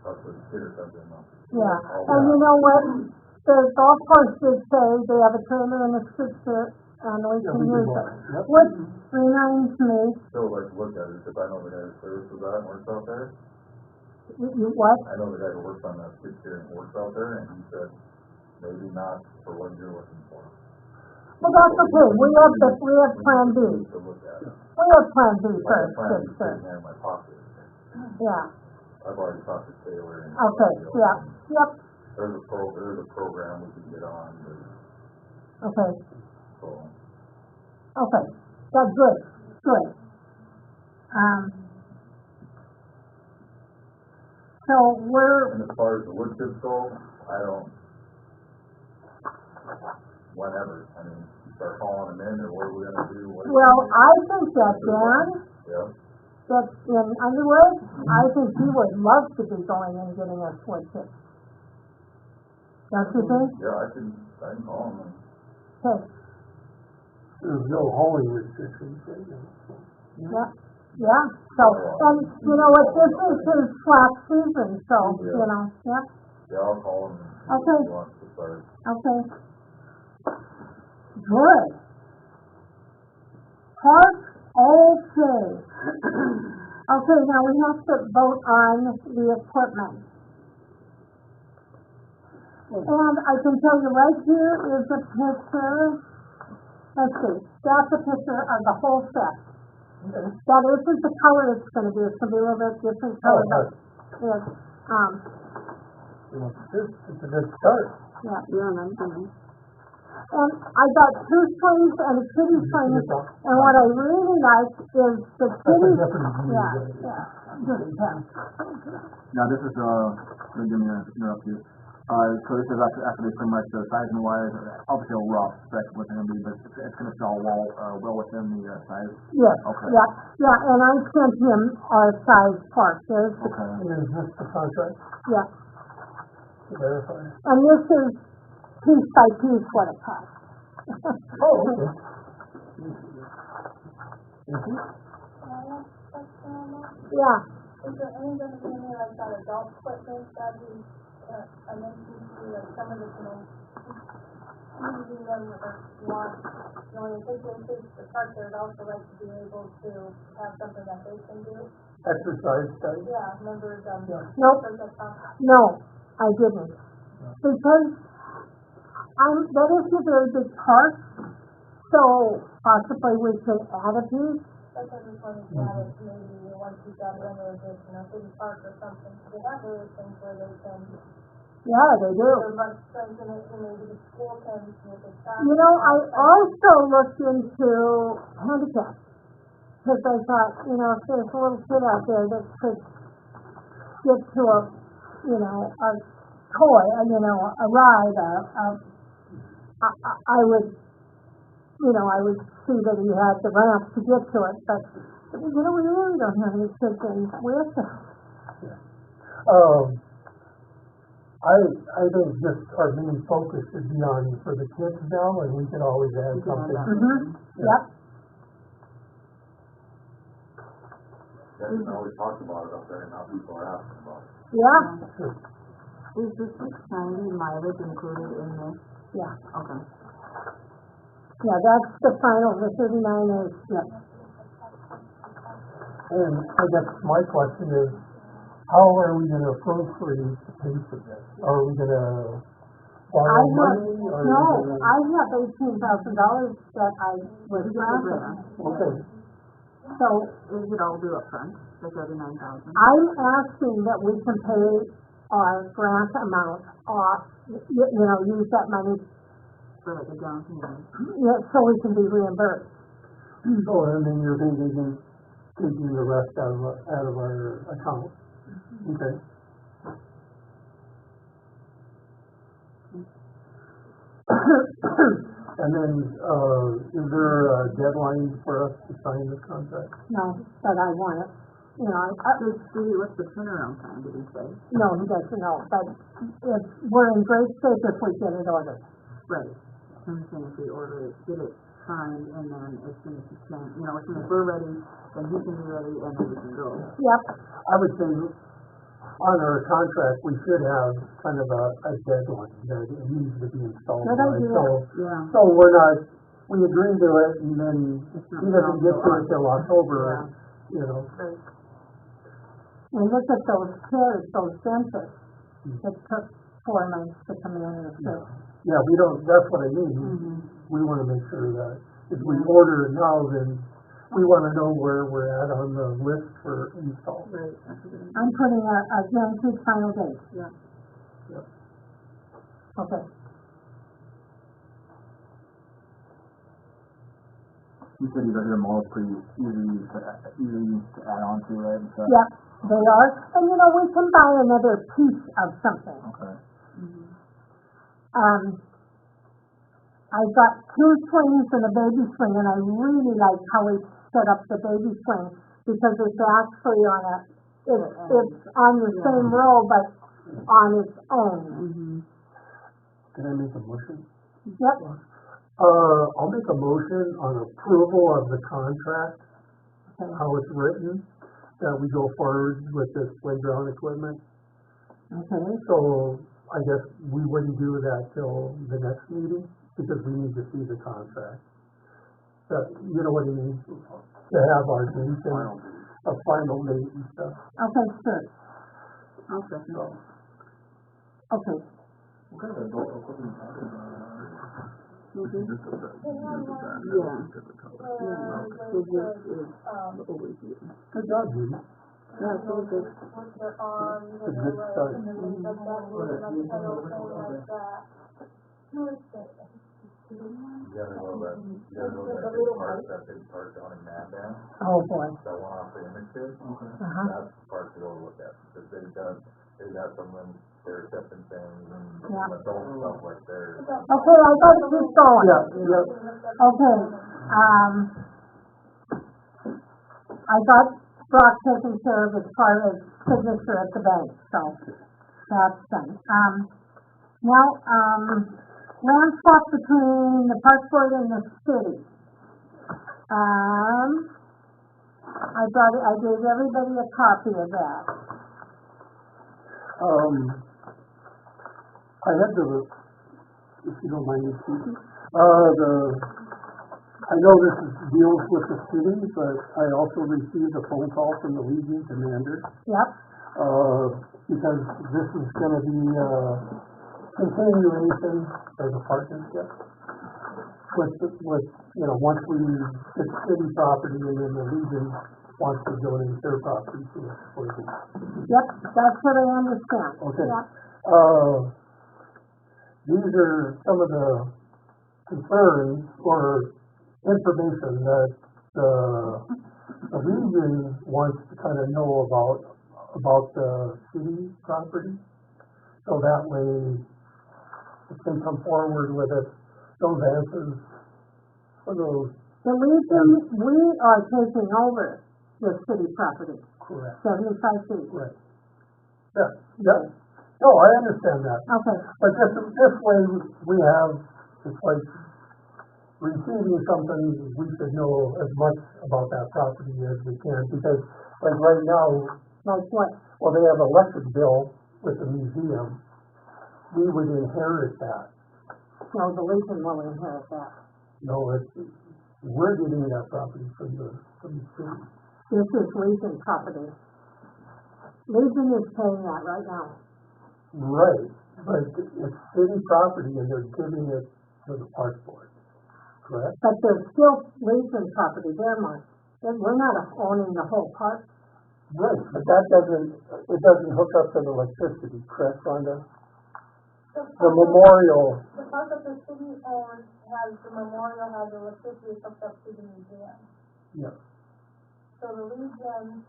That's what the cedar says in the. yeah, and you know what, the golf course did say they have a trailer and a skid steer, and we yeah, can we can use buy it. it. Yep. Which reminds me, Still like to look at it, because I know the guy who services that and works out there. what? I know the guy who works on that skid steer and works out there, and he said, maybe not for what you're looking for. Well, that's okay, we have plan B. We need to look at it. We have plan B My first, plan skid is steer. sitting there in my pocket. Yeah, I've already talked to Taylor and. okay, yeah, yep, There's a program we can get on, okay, so. okay, that's good, good. So And as far as the wood chips go, I don't, whenever, I mean, start hauling them in, or what are we gonna do? What are we well, gonna do? I think that Dan, Yeah, that's in Underwood, I think he would love to be going and getting us wood chips. Don't you think? yeah, I can call them. Okay, There's no hauling restrictions right now. yeah, yeah, so, and you know what, this is his slack season, so, you know, yeah, Yeah, I'll call them. Okay. If he wants to start. okay. Good. Park, okay. Okay, now we have to vote on the equipment. And I can tell you right here is a picture, let's see, that's a picture of the whole set. That isn't the color it's gonna be, it's gonna be a little bit different color, but it's, It's a good start. yeah. Yeah, and I'm gonna. And I got two swings and a kitty swing, and what I really like is the kitty, yeah, yeah, just, yeah. Now, this is, let me interrupt you. So this is after they pretty much, size and wise, obviously a rough spec what they're gonna be, but it's gonna fall well within the, size. Yes, Okay. yeah, and I sent him our size part, there's, the- Okay. Is this the contract yeah, to verify? and this is piece by piece what it costs. Oh, okay. Mhm. Yeah, Is there any gonna be any like that adult equipment that we, I mentioned to you, like some of the, using them or want, in case the park, they'd also like to be able to have something that they can do? Exercise study. Yeah, members, nope, for the park. no, I didn't. Because that is a very big park, so possibly we could add a piece. That's what I just wanted to add, it maybe once you got renovated, city park or something, they have those things where they can, Yeah, they do. they're much strengthen it, and maybe the school can, with the staff. I also looked into handicap. Because I thought, if there's a little kid out there that could get to a toy, a ride, I would see that he had the ramp to get to it, but, we really don't have any kids in wheelchairs. I think just our main focus should be on for the kids now, and we can always add something. Mm-hmm, yep. Yeah, you know, we talked about it up there, and now people are asking about it. Yeah, Is the 690 mileage included in this? yeah, Okay. yeah, that's the final, the 39 is, yeah. And I guess my question is, how are we gonna appropriate the piece of this? Are we gonna borrow money? Or No, are we I have $18,000 that I was granted. Okay, So Is it all due up front, the 39,000? I'm asking that we can pay our grant amount off, use that money, For like a down payment? so we can be reimbursed. so and then you're thinking, taking the rest out of our account. Okay. And then, is there a deadline for us to sign this contract? No, but I want it. What's the turnaround time, did he say? No, he doesn't know, but we're in great shape if we get it ordered. Right. I'm saying if we order it, get it signed, and then as soon as he can, as soon as we're ready, then he can be ready, and then we can go. Yep, I would say on our contract, we should have kind of a deadline that it needs to be installed Good by. idea. Yeah. So we're not, we agree to it and then not he doesn't get to it till October, Right. and look at those kids, those dentists. It took 4 months to come in and fix. Yeah, we don't, that's what I mean. Mm-hmm. We wanna make sure that if we order it now, then we wanna know where we're at on the list for install. Right, that's a good idea. I'm putting a guaranteed final date. Yeah. Okay. You said these are models pretty easy to add on to, right? And stuff? Yep, they are. And we can buy another piece of something. Okay. I've got 2 swings and a baby swing, and I really like how we set up the baby swing because it's actually it's on the same row but on its own. Mm-hmm. Can I make a motion? Yep, I'll make a motion on approval of the contract, okay, how it's written, that we go forward with this playground equipment. okay. So I guess we wouldn't do that till the next meeting because we need to see the contract. You know what I mean? To have our date and a final date and stuff. Okay, sure. I'll second it. Okay. What kind of adult equipment are you talking about? Mhm. This is that. Yeah. So this is over here. Good job, Judy. Yeah, so good. With their arms It's a and good their start. legs and everything like that, moving like a pedal thing like that. Who is that? You gotta know that big park down in Mandan, Oh, boy. that one off the Image. Uh-huh. That's the park to go look at, because they've got some of them, they're accepting things and Yeah. adult stuff like they're. Okay, I gotta keep going. Yeah. Okay, I got Brock taken care of as far as signature at the bank, so that's done. Now, land swap between the park board and the city. I gave everybody a copy of that. I had if you don't mind me speaking, I know this deals with the city, but I also received a phone call from the Legion commander, Yep, because this is gonna be a continuation of the partnership with, once we get city property and then the Legion wants to donate their property to us for the. yep, that's what I understand. Okay. Yep. These are some of the concerns or information that the Legion wants to kind of know about the city property. So that way, it can come forward with those answers for those. The Legion, we are taking over the city property, Correct. 75 feet. Right. Yeah. No, I understand that. Okay, But this way, we have, it's like receiving something, we should know as much about that property as we can, because like right now, like what? well, they have an electric bill with the museum. We would inherit that. No, the Legion will inherit that. No, we're getting that property from the city. This is Legion property. Legion is paying that right now. Right, but it's city property and they're giving it to the park board, correct? But there's still Legion property there, Mark. We're not owning the whole park. Right, but that doesn't hook up to the electricity, correct, Rhonda? The memorial, The part that the city owns the memorial has electricity hooked up to the museum. yeah, So the Legion,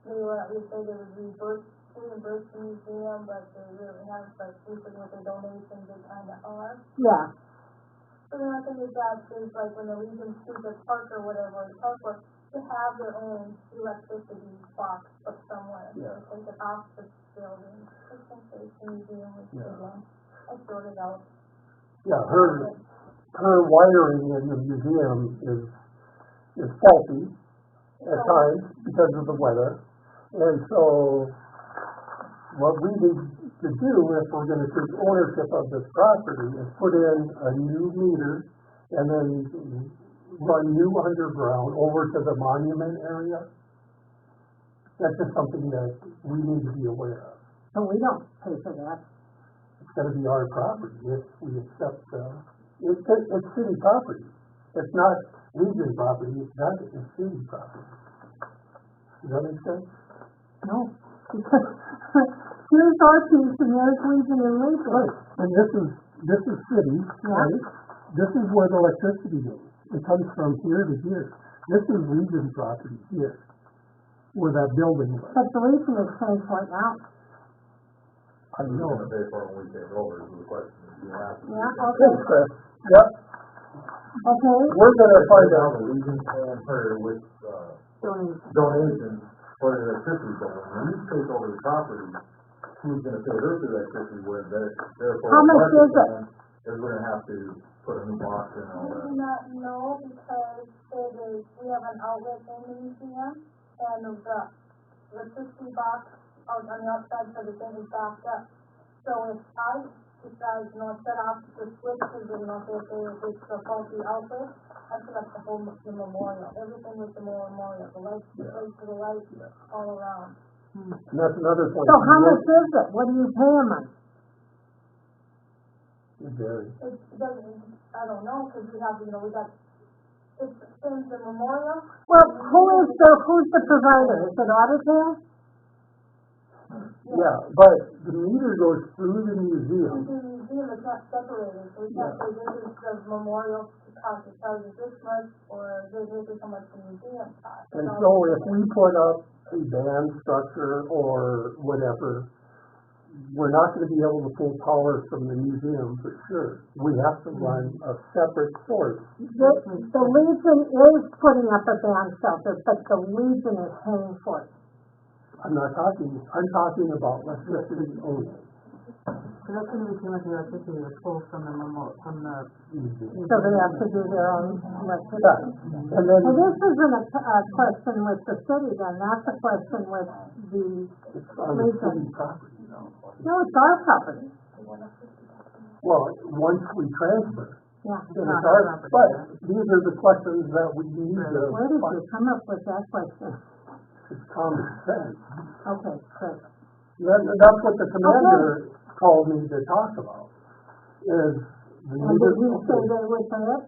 they say they would reimburse the museum, but they really haven't, but usually with their donations, they kinda are. Yeah, So the other thing is that is like when the Legion sees a park or whatever, the park board, to have their own electricity box put somewhere. Yeah. To take it off the building, just in case the museum is Yeah. again, I sorted out. yeah, her wiring in the museum is faulty at times because of the weather. And so, what we need to do if we're gonna take ownership of this property is put in a new meter and then run new underground over to the monument area. That's just something that we need to be aware of. so we don't pay for that. It's gonna be our property if we accept, it's city property. It's not Legion property, it's city property. Does that make sense? No. Because here's our piece and there's Legion and Legion. Right, and this is city, right? This is where the electricity goes. It comes from here to here. This is Legion property here, where that building was. But the Legion is paying for it now. I Who's know. gonna pay for it when we take over, is the question. You have to. Yeah, Okay, Chris. Yep, Okay, we're gonna find out. The Legion and her with, donation. donations for the electricity bill. When we take over the property, who's gonna pay her for the electricity with therefore. How much is it? Is we're gonna have to put a new box in and all We that. do not know because we have an outlet in the museum and the electricity box on the outside for the thing is backed up. So if I decide, set off the switches and if it's a faulty outlet, I put up the whole the memorial, everything with the memorial, the lights, the place for the lights all around. And that's another point. So how much is it? What do you pay a month? It varies. It doesn't, I don't know, because we have, we got, it's since the memorial. Well, who's the provider? Is it Otterdale? Yeah, but the meter goes through the museum. The museum is not separated, so we can't say this is the memorial cost, it tells you this much, or this is how much the museum costs. And so if we put up a band structure or whatever, we're not gonna be able to pull power from the museum for sure. We have to run a separate source. The Legion is putting up a band shelter, but the Legion is paying for it. I'm talking about electricity only. So that's gonna be too much electricity to pull from the So they have to do their own electricity. And then Well, this isn't a question with the city then, that's a question with the, it's on the city property now. no, it's our property. Well, once we transfer, Yeah. then it's our, but these are the questions that we need to, Where did you come up with that question? it's common sense. Okay, good. That's what the commander called me to talk about, is the And did you say municipal. they would pay it?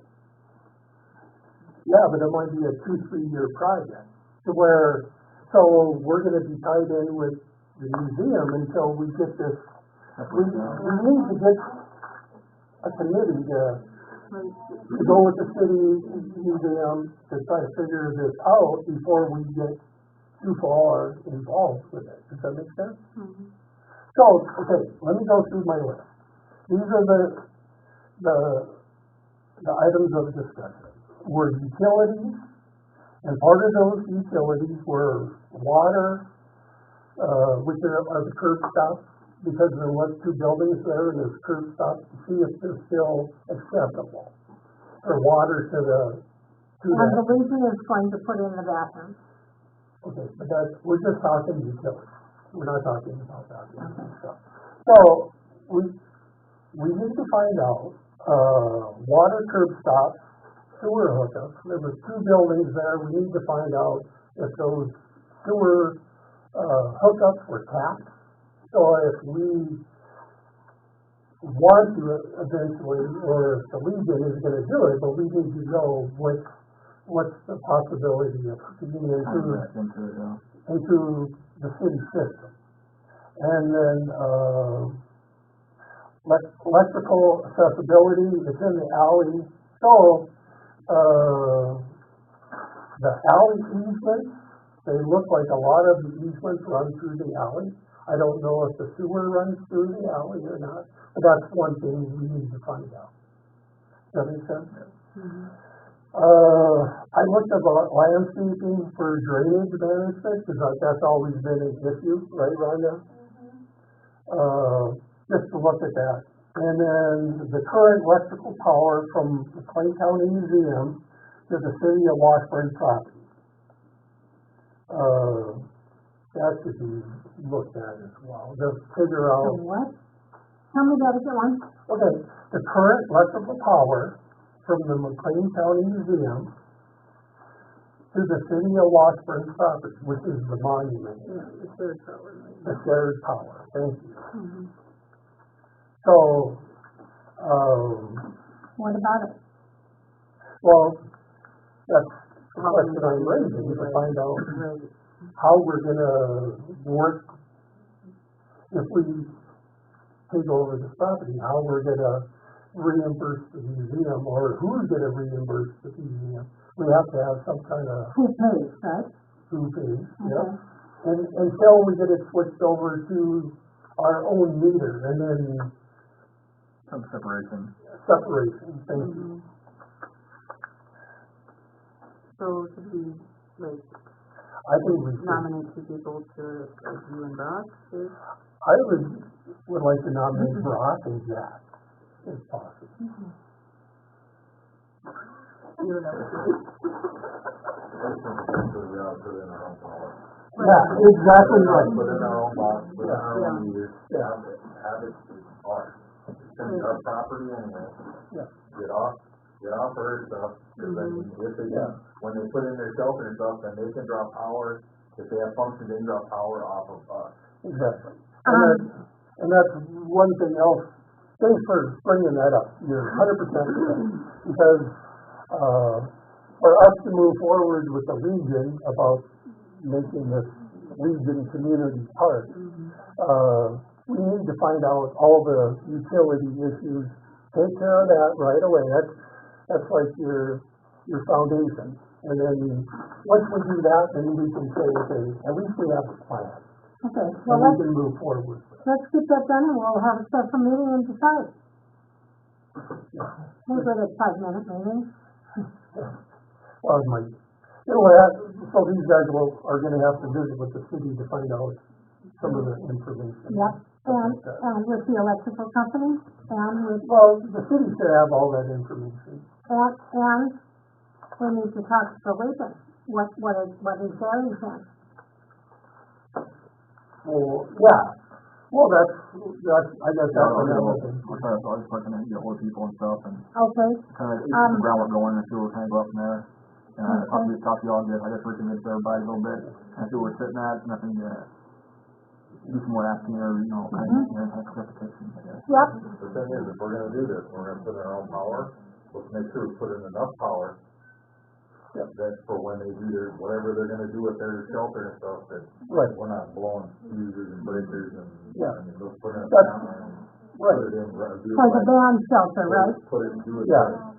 Yeah, but it might be a 2-3 year project, to where, so we're gonna be tied in with the museum until we get this, we need to get a committee to go with the city museum to try to figure this out before we get too far involved with it. Does that make sense? So, okay, let me go through my list. These are the items of discussion. Were utilities, and part of those utilities were water, which are the curb stops, because there was 2 buildings there, and there's curb stops to see if they're still accessible for water to And that. the Legion is going to put in the bathroom. Okay, but we're just talking utilities. We're not talking about that stuff. So, we need to find out, water curb stops, sewer hookups. There was 2 buildings there. We need to find out if those sewer, hookups were tapped. So if we want to eventually, or if the Legion is gonna do it, but we need to know what's the possibility of getting into the city system. And then, electrical accessibility, it's in the alley. So, the alley easements, they look like a lot of the easements run through the alley. I don't know if the sewer runs through the alley or not, but that's one thing we need to find out. Does that make sense? I looked about landscaping for drainage management, because that's always been an issue, right, Rhonda? Just to look at that. And then the current electrical power from the Clay County Museum to the city of Washburn property. That should be looked at as well, to figure So out. what? Tell me that again. Okay, the current electrical power from the McLean County Museum to the city of Washburn property, which is the monument. The third power. The shared power, thank you. So, What about it? well, that's the question I'm raising, to find out how we're gonna work, if we take over this property, how we're gonna reimburse the museum, or who's gonna reimburse the museum. We have to have some kind of Who pays, right? who pays, Okay. yeah. And until we get it switched over to our own meter, and then Some separation. separation, thank you. So should we, like, I think we should, nominate 2 people to, like, you and Brock? I would like to nominate Brock and Jack, if possible. You and Yeah, exactly right. Put in our own box, put in our own meter, Yeah. have it, it's ours. It's gonna be our property anyway. Yeah. Get off her stuff, cause then if they, when they put in their shelter stuff, then they can draw power, if they have function, they can draw power off of us. Exactly. And that's one thing else, thanks for bringing that up, you're 100% correct. Because, for us to move forward with the Legion about making this Legion Community Park, we need to find out all the utility issues, take care of that right away, that's like your foundation. And then, once we do that, then we can say, okay, at least we have a plan, Okay, and well, we can move forward. let's get that done and we'll have a special meeting and decide. We'll go to 5-minute meeting. Well, it might, so these guys are gonna have to visit with the city to find out some of the information. Yep, and with the electrical company, and with, Well, the city should have all that information. and we need to talk to the Legion, what is their intent? Well, yeah, well, that's, I guess that's another thing. We're trying to, I was looking at, hold people and stuff, and Okay, kind of, get the groundwork going, and see where we're kind of go up from there. And I probably talk to y'all, I guess we can get everybody a little bit, and see where we're sitting at, and I think, do some more asking, or, kind of, have clarification, I guess. yep, The thing is, if we're gonna do this, we're gonna put in our own power, let's make sure we put in enough power that for when they do their, whatever they're gonna do with their shelter and stuff, that Right. we're not blowing fuses and breakers and, Yeah. I mean, let's put in a That's- camera and Right. put it in, do it for the right. band shelter, right? Put it, do it Yeah. right.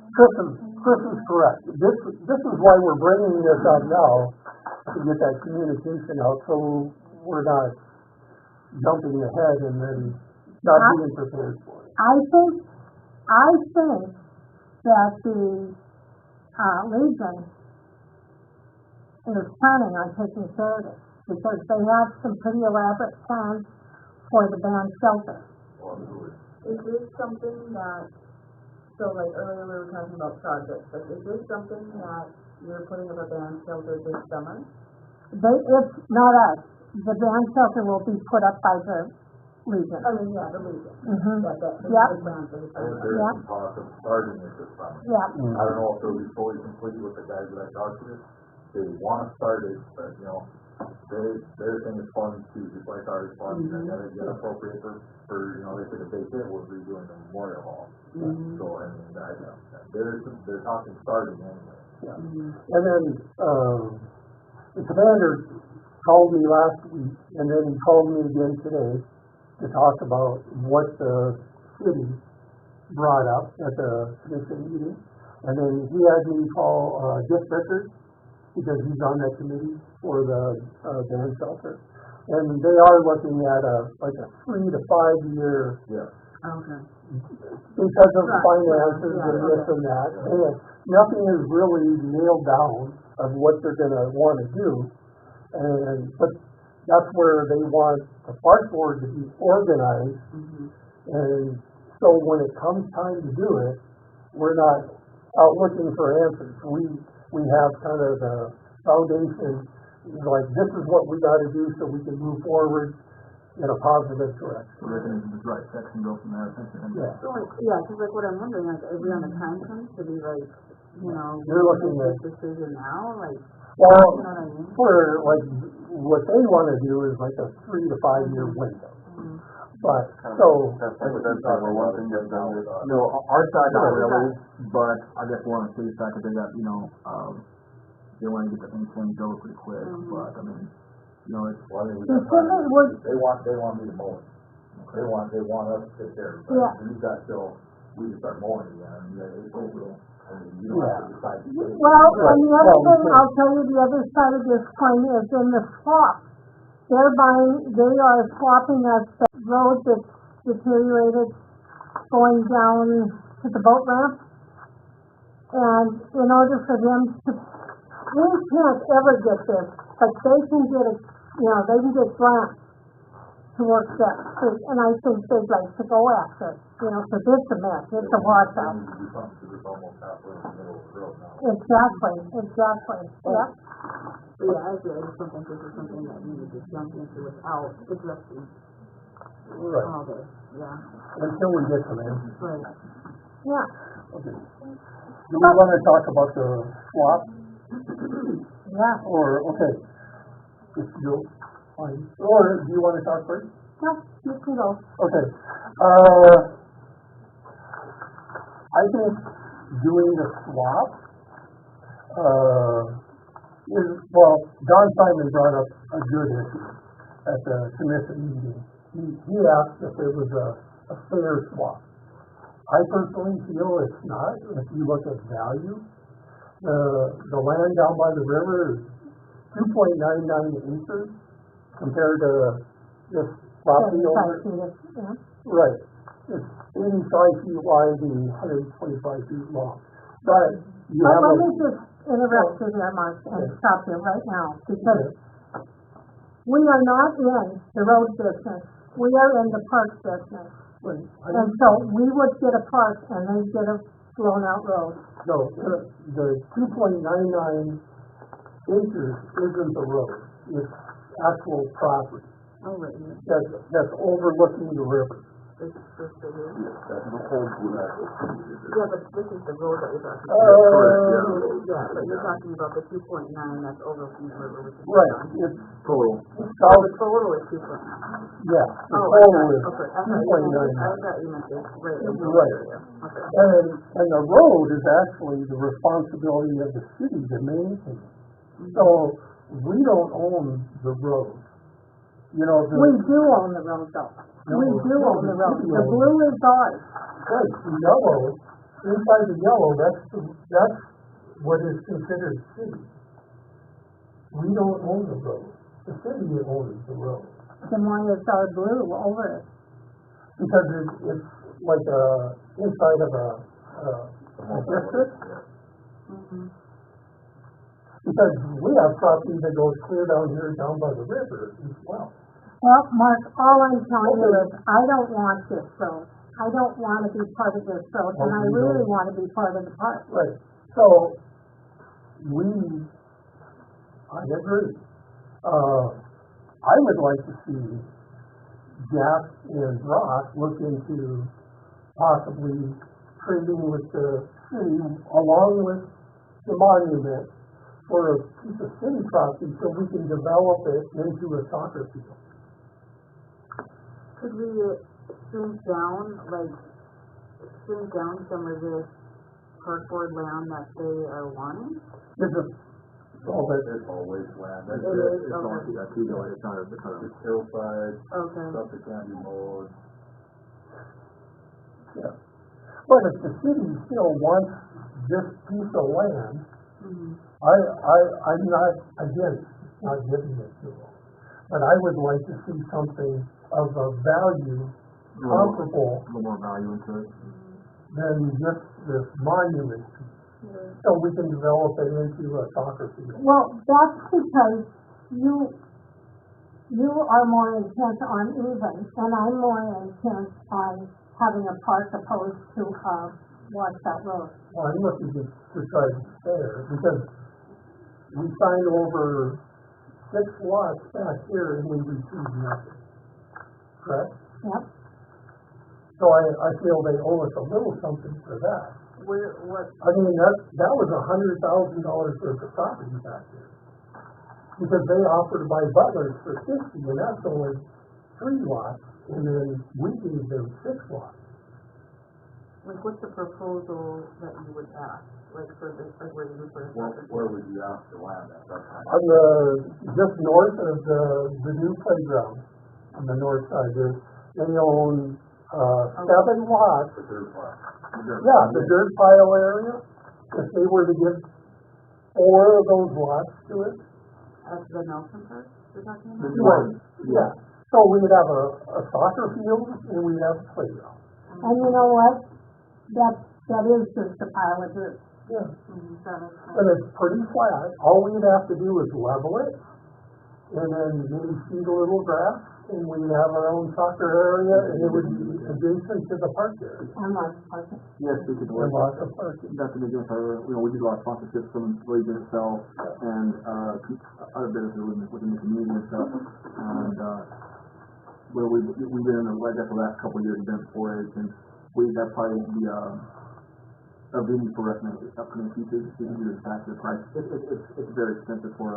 Chris is correct. This is why we're bringing this up now, to get that communication out, so we're not jumping ahead and then not being prepared for it. I think that the, Legion is planning on taking care of it, because they have some pretty elaborate plans for the band shelter. Is this something that, so like earlier we were talking about projects, like is this something that you're putting up a band shelter this summer? It's not us, the band shelter will be put up by the Legion. I mean, yeah, the Legion. Mm-hmm, That, Yep. the plan for the I think summer. there's Yeah. some talk of starting it this summer. yeah, I don't know if it'll be fully complete with the guys that I talked to. They wanna start it, but, their thing is funds too, just like ours funds, and gotta get appropriate for, they said if they did, we're redoing the memorial hall. So, I mean, they're talking starting anyway. And then, the commander called me last week, and then he called me again today to talk about what the city brought up at the commission meeting. And then he had me call, Dick Rickard, because he's on that committee for the, band shelter. And they are looking at a 3 to 5 year, Yeah. Okay. because of Right, finances yeah, and this and that. And nothing is really nailed down of what they're gonna wanna do. But that's where they want the park board to be organized. And so when it comes time to do it, we're not out looking for answers. We have kind of the foundation, like, this is what we gotta do so we can move forward in a positive direction. So we can just write checks and go from there, essentially. Yeah. So like, yeah, cause like what I'm wondering, like, are we on the time crunch to be like, You're looking make at- this decision now, like, Well, you know what I mean? for, like, what they wanna do is like a 3 to 5 year window. But, so, That's not where one thing gets done is, Our side not really, but I guess we're on the city side, cause they got, they wanna get the thing flowing go pretty quick, but, I mean, it's, well, I mean, we The got time. city would, They want me to mow it. They want us to take care of it. Yeah. We've got till, we can start mowing again, it's April. I mean, you don't have to decide. well, and the other Well, thing, we I'll tell you, the other side of this coin is in the swap. They are swapping us the road that's deteriorated going down to the boat ramp. And in order for them to, we can't ever get this, but they can get they can get grants to work that street, and I think they'd like to go after it, cause it's a mess, it's a washout. We need to do something, because it's almost halfway in the middle of the road now. Exactly, yep. But yeah, I agree, I just don't think this is something that we need to jump into without addressing right, all this, yeah. until we get to them. Right. Yeah, Okay. Do we wanna talk about the swap, yeah. or, okay, just go, fine, or do you wanna talk first? No, you can go. Okay, I think doing the swap, Don Simon brought up a good issue at the commission meeting. He asked if there was a fair swap. I personally feel it's not. If you look at value, the land down by the river is 2.99 acres compared to this property over. 75 feet, yeah. Right. It's 85 feet wide and 125 feet long. But you But have let me just interrupt you there, Mark, and stop you right now, because We are not in the road business, we are in the park business. Right. And so we would get a park and they'd get a blown out road. No, the 2.99 acres isn't the road, it's actual property Oh, right, that's overlooking the river. this right here. That's the whole blue axle. Yeah, but this is the road that you're talking Uh, about. Yeah, but you're talking about the 2.9 that's over from the river, which is. Right, it's Total. Oh, south, the total is 2.9. yeah, the Oh, total is okay, I 2.99. thought you meant this, right, the road Right. area. Okay. And the road is actually the responsibility of the city to maintain. So, we don't own the road. You know, We do own the road though. We do own the road. The blue is ours. right, the yellow, inside the yellow, that's what is considered city. We don't own the road. The city owns the road. Then why is our blue over it? Because it's like inside of a district. Mm-hmm. Because we have property that goes clear down here, down by the river as well. Well, Mark, all I'm telling you is, I don't want this road. I don't want to be part of this road, and I really want to be part of the park. Right, so, I agree. I would like to see Jack and Ross look into possibly trading with the city along with the monument for a piece of city property so we can develop it into a soccer field. Could we shrink down some of this park board land that they are wanting? This is all that It's all wasteland, It that's is, It's all, okay. yeah, Tito, it's not a, it's hillside, Okay. stuff that can't be mowed. Yeah. But if the city still wants this piece of land, Mm-hmm. I'm not against not giving it to them. But I would like to see something of a value comparable a little more value into it. than just this monument piece. So we can develop it into a soccer field. Well, that's because you are more intent on even, and I'm more intent on having a park opposed to, washout road. Well, I'm looking to try to be fair, because we signed over 6 lots back here and we received nothing. Correct? Yep. So I feel they owe us a little something for that. What, I mean, that was $100,000 worth of property back there. Because they offered to buy Butler's for 60, and that's only 3 lots, and then we gave them 6 lots. what's the proposal that you would ask, for this, where you would put a soccer Where would you ask the land at? That's On the, just north of the new playground, on the north side, they own, 7 lots. the third part. Yeah, the dirt pile area, if they were to give 4 of those lots to it, at the Nelson Park you're talking about? right, yeah. So we would have a soccer field and we'd have a playground. And you know what? That is just a pile of dirt. Yeah. Mm-hmm. That makes sense. And it's pretty flat, all we'd have to do is level it, and then maybe seed a little grass, and we'd have our own soccer area, and it would be adjacent to the park area. I'm not parking. Yes, we could And work. lots of parking. That's an against our, we did a lot of sponsorships from Legion itself and, other businesses within the community and stuff. And, where we've been in the, I guess the last couple of years, we've been 4-H, and that's probably a venue for us in the upcoming future, to do this back to the price. It's very expensive for,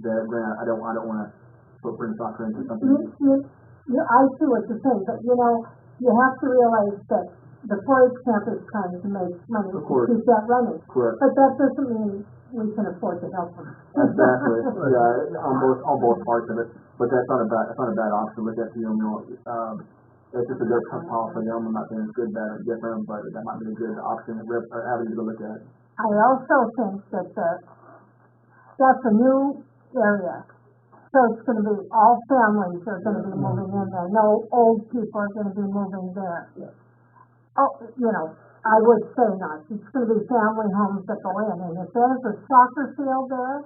that grant. I don't wanna bring soccer into something. I see what you're saying, but you know, you have to realize that the 4-H camp is trying to make money to Of course. keep that running. Correct. But that doesn't mean we can afford to help them. Exactly, yeah, on both parts of it, but that's not a bad option to look at, it's just a good call for them. I'm not saying it's good, bad, or different, but that might be a good option, or avenue to look at. I also think that that's a new area. So it's gonna be, all families are gonna be moving in there, no old people are gonna be moving there. Oh, I would say not, it's gonna be family homes that go in, and if there's a soccer field there,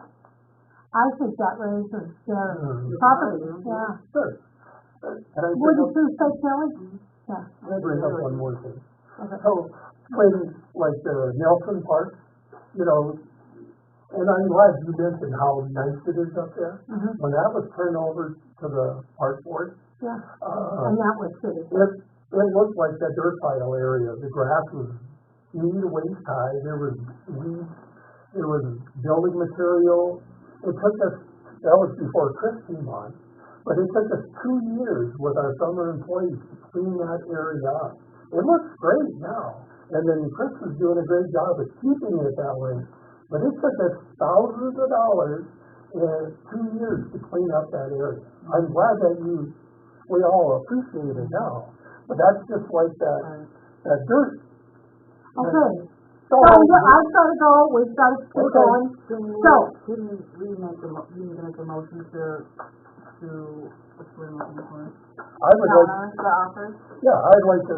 I think that raises their property, yeah. Sure. And I Wouldn't you say, Kelly? Yeah. I bring up one more thing. Okay. So, when, like, Nelson Park, you know, and I'm glad you mentioned how nice it is up there. Mhm. When that was turned over to the park board, Yeah, and that was city. it looked like that dirt pile area. The grass was knee to waist high. There was weeds. There was building material. It took us, that was before Chris came on, but it took us 2 years with our summer employees to clean that area up. It looks great now. And then Chris was doing a great job of keeping it that way. But it took us thousands of dollars in 2 years to clean up that area. I'm glad that we all appreciate it now. But that's just like that dirt. Okay, So, so I've got to go, we've got to keep Okay. going. So, Can we make a you need to make a motion to, what's the word I'm looking for? I would like, Counter the offer? yeah, I'd like to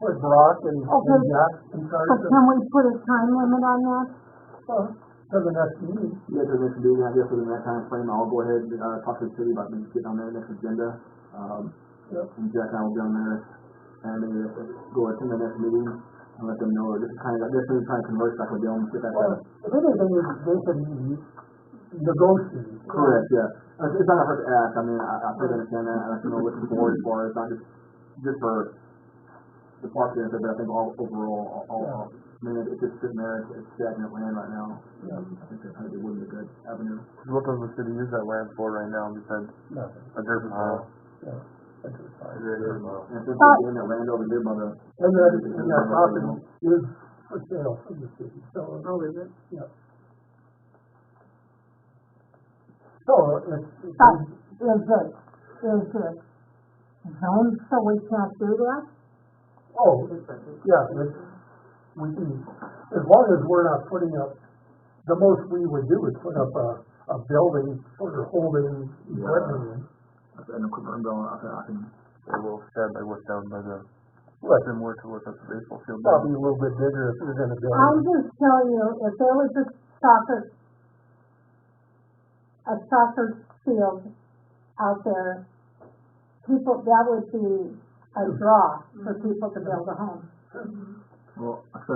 put Brock and Okay. Jack in charge but can we put a time limit on that? to the next meeting. Yeah, to the next meeting, I guess within that time frame, I'll go ahead and, talk to the city about maybe getting on their next agenda. And Jack and I will be on there, and maybe go attend the next meeting and let them know, or just kind of, converse back with them, get that Well, if anything, they can negotiate. correct, yeah. It's not hard to ask, I mean, I fully understand that, and I know looking forward as far as not just for the park benefit, but I think overall, I mean, it's just sitting there, it's stagnant land right now. Yeah. I think that probably wouldn't be a good avenue. What does the city use that land for right now besides Nothing. a dirt pile? Yeah. That's just fine. And since they're getting that land over there by the, And that property is for sale from the city, so. Oh, is it? Yeah. So, it's, But is it zoned so we can't do that? oh, yeah, we can, as long as we're not putting up, the most we would do is put up a building for holding equipment in. and equipment going, I can, A little shed like what's down by the, Right. similar to what the baseball field. Probably a little bit bigger if you're gonna build. I'm just telling you, if there was a soccer field out there, people, that would be a draw for people to build a home. well, so,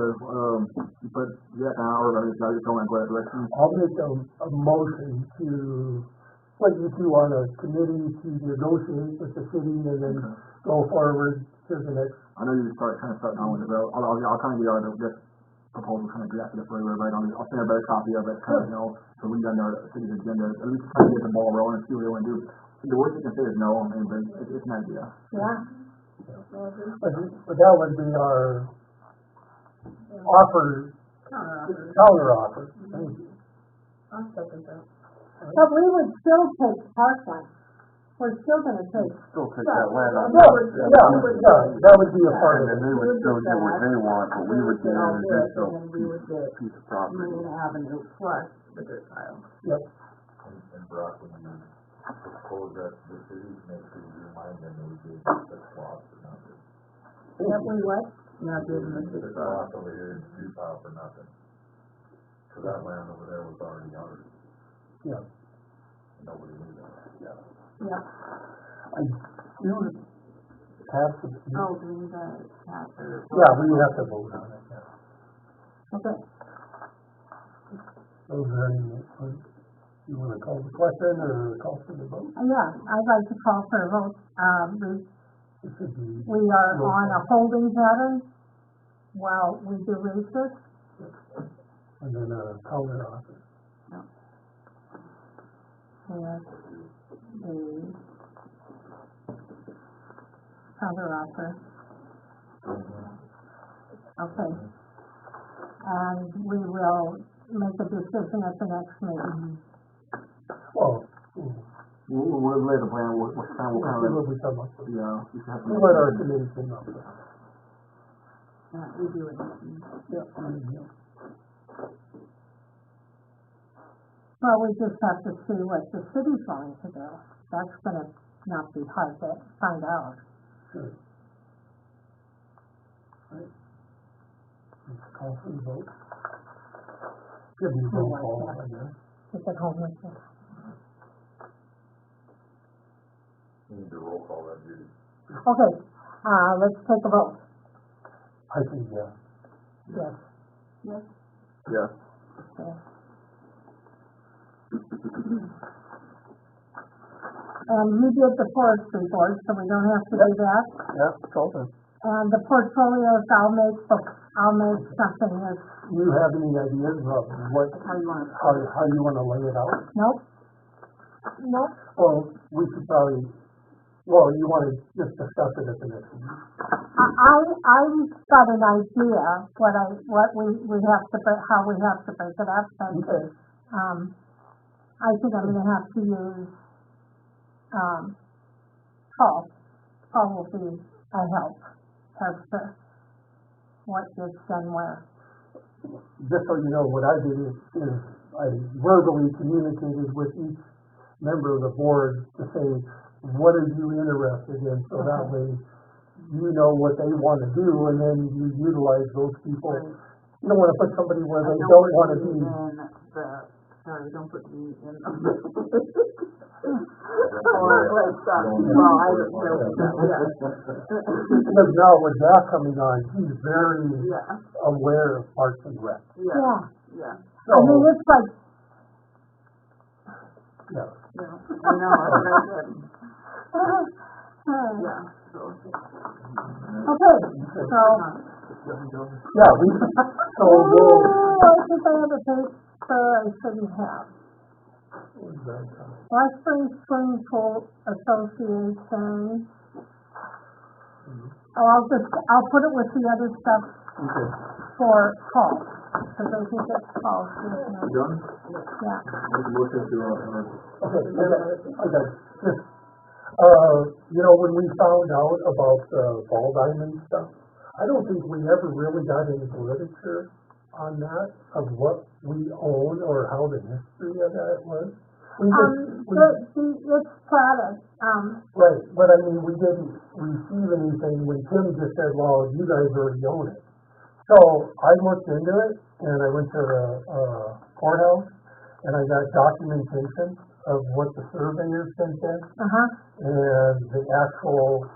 but Jack and I are just going in that direction. I'll make a motion to put you two on a committee to negotiate with the city and then go forward to the next. I know you kind of starting on with it, but I'll kind of get our, this proposal kind of drafted up for everybody. I'll send everybody a copy of it, kind of, you know, so we got our city's agenda, at least kind of get the ball rolling and see what they want to do. The worst you can say is no, I mean, but it's an idea. Yeah, But that would be our offer, counter offer. Thank you. I'll second that. but we would still take parkland. We're still gonna take, Still take that land on. Yeah, that would be a part And of then it. they would still get what they want, but we would get an additional And we would get piece of property. Main Avenue plus the dirt pile. Yep. And Brock, when you propose that to the city, make sure you remind them that we did the lots for nothing. that we what? Not giving the The city. lot over here is 2 tile for nothing. So that land over there was already ours, Yeah. nobody knew that. Yeah, You would have to, Oh, do we need a chapter? yeah, we have to vote on it, yeah. okay. Those are any, you wanna call the question or call for the vote? Yeah, I'd like to call for a vote. It should be, We are on a holding pattern while we do research. and then a counter offer. And the counter offer. Okay. And we will make a decision at the next meeting. Well, We'll lay the plan, we'll kind of, we'll be come up with, yeah, we should have to. we'll let our committee come up with it. We do it. Yeah. Well, we just have to see what the city's going to do. That's gonna not be hard to find out. Sure. Right. Let's call for the vote. Give me a roll call, I guess. stupid homelessness. You need to roll call that, Judy. Okay, let's take a vote. I think, yeah. Yes. Yeah. Yes. And you did the forestry board, so we don't have to do that. Yeah, told her. And the portfolios, I'll make something as, You have any ideas of what, How you want to, how you wanna lay it out? nope. Nope. Well, we should probably, well, you wanna just discuss it at the next meeting? I've got an idea what we have to, how we have to break it up, but, Okay. I think I'm gonna have to use, Paul. Paul will be a help as to what gets done where. Just so you know, what I did is I verbally communicated with each member of the board to say, what are you interested in? So that way, you know what they wanna do, and then you utilize those people. You don't wanna put somebody where they don't wanna be. Don't put me in. Because now with that coming on, he's very aware of Parks and Rec. Yeah. Yeah, So, I mean, it's like, yeah. I know, that's what I said. Yeah, so. okay, so, Yeah, so we'll, I think I have a paper I shouldn't have. West Spring Swimming Pool Association. Oh, I'll put it with the other stuff okay. for Paul, because I think that's Paul's business. Done? Yeah. Make a motion to, Okay, okay. You know, when we found out about the ball diamond stuff, I don't think we ever really got into the literature on that, of what we own or how the history of that was. We It's platted, right, but I mean, we didn't receive anything when Tim just said, well, you guys already own it. So I looked into it, and I went to the courthouse, and I got documentation of what the surveyor sent in, and the actual,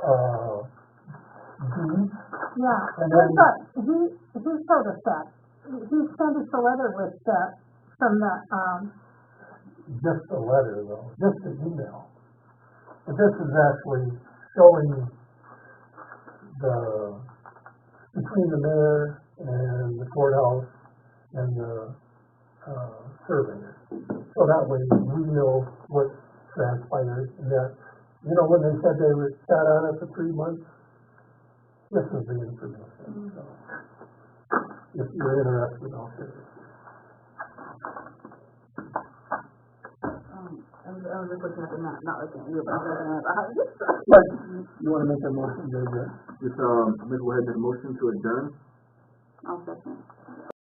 deed. yeah. And then- But he showed us that. He sent us a letter with that, from the, Just a letter though, just an email. But this is actually showing between the mayor and the courthouse and the, surveyor. So that way we know what transpired, and that, you know, when they said they were sat on it for 3 months, this is the information, so. If you're interested, I'll share it. I was just looking at the map, not looking at you, but I was looking at, But you wanna make a motion, very good. just, go ahead and make a motion to adjourn. I'll second.